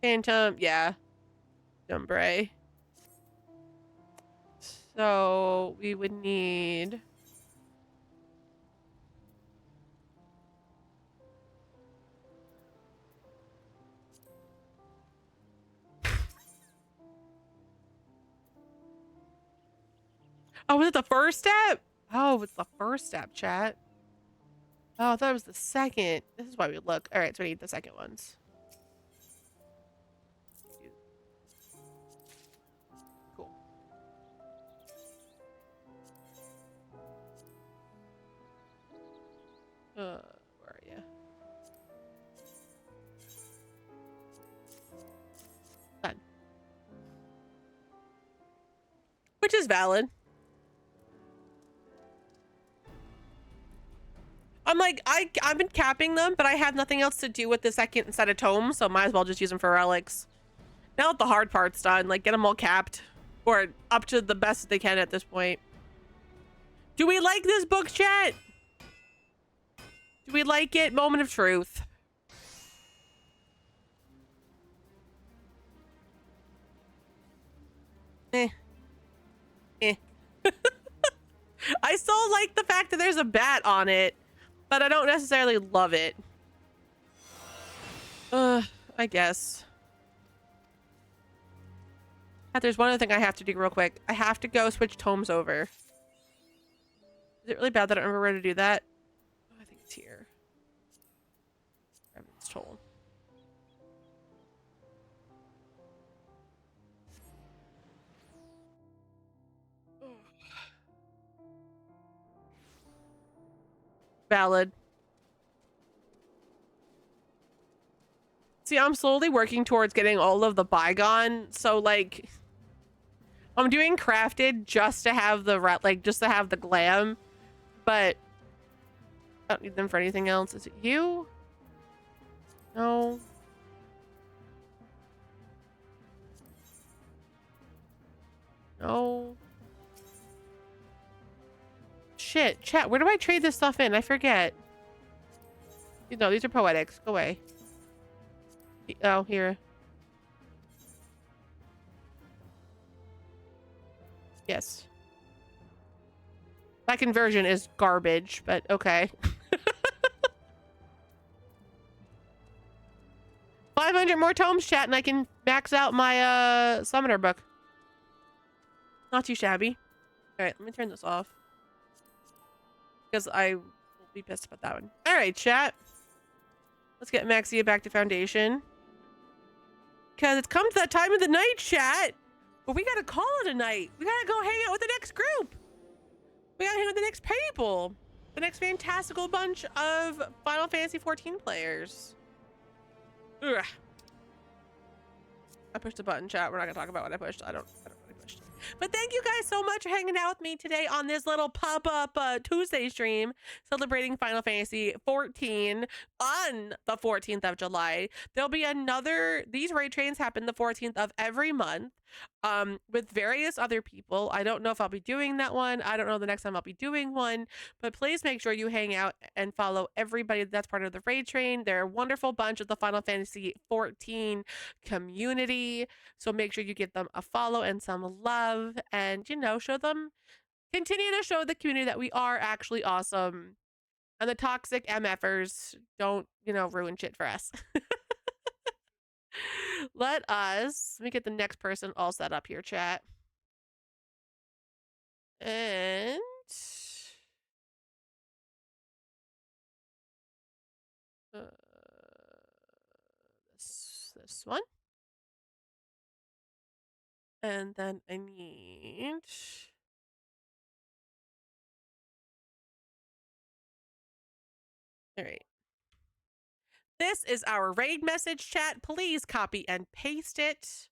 Phantom, yeah. Dumbre. So, we would need... Oh, was it the first step? Oh, it's the first step, chat. Oh, I thought it was the second. This is why we look. All right, so we need the second ones. Cool. Where are you? Done. Which is valid. I'm like, I've been capping them, but I have nothing else to do with the second set of tomes, so might as well just use them for relics. Now that the hard part's done, like, get them all capped, or up to the best that they can at this point. Do we like this book, chat? Do we like it? Moment of truth. Eh. I still like the fact that there's a bat on it, but I don't necessarily love it. I guess. There's one other thing I have to do real quick. I have to go switch tomes over. Is it really bad that I don't remember where to do that? Oh, I think it's here. Revenant's Toll. Valid. See, I'm slowly working towards getting all of the bygone. So, like, I'm doing crafted just to have the just to have the glam, but I don't need them for anything else. Is it you? No. No. Shit, chat, where do I trade this stuff in? I forget. No, these are poetics. Go away. Oh, here. Yes. That conversion is garbage, but okay. 500 more tomes, chat, and I can max out my summoner book. Not too shabby. All right, let me turn this off, because I will be pissed about that one. All right, chat. Let's get Maxia back to Foundation. Because it's come to that time of the night, chat. But we got to call it a night. We got to go hang out with the next group. We got to hang out with the next people. The next fantastical bunch of Final Fantasy XIV players. Ugh. I pushed a button, chat. We're not going to talk about what I pushed. I don't know what I pushed. But thank you guys so much for hanging out with me today on this little pop-up Tuesday stream celebrating Final Fantasy XIV on the 14th of July. There'll be another, these raid trains happen the 14th of every month. with various other people. I don't know if I'll be doing that one. I don't know the next time I'll be doing one, but please make sure you hang out and follow everybody that's part of the raid train. They're a wonderful bunch of the Final Fantasy 14 community. So make sure you give them a follow and some love, and, you know, continue to show the community that we are actually awesome. And the toxic MFers don't, you know, ruin shit for us. Let me get the next person all set up here, chat. And this one. And then I need all right. This is our raid message chat. Please copy and paste it.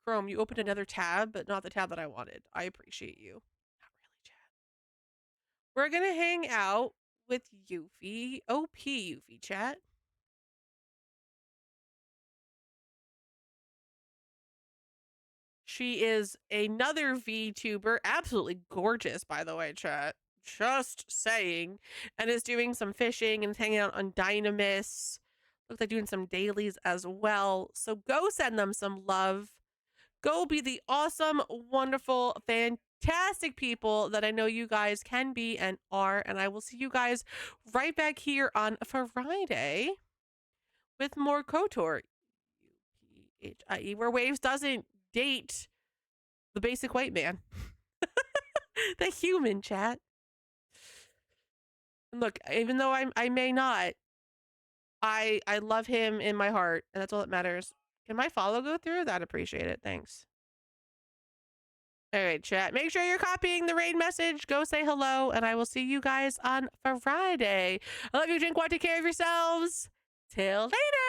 Chrome, you opened another tab, but not the tab that I wanted. I appreciate you. Not really, chat. We're gonna hang out with Yuffie. OP Yuffie, chat. She is another VTuber. Absolutely gorgeous, by the way, chat. Just saying. And is doing some fishing and hanging out on Dynamis. Looks like doing some dailies as well. So go send them some love. Go be the awesome, wonderful, fantastic people that I know you guys can be and are. And I will see you guys right back here on Friday with more KOTOR. UPHIE, where Waves doesn't date the basic white man. The human, chat. Look, even though I may not, I love him in my heart, and that's all that matters. Can my follow go through? I'd appreciate it. Thanks. All right, chat. Make sure you're copying the raid message. Go say hello, and I will see you guys on Friday. I love you. Drink. Take care of yourselves. Till later.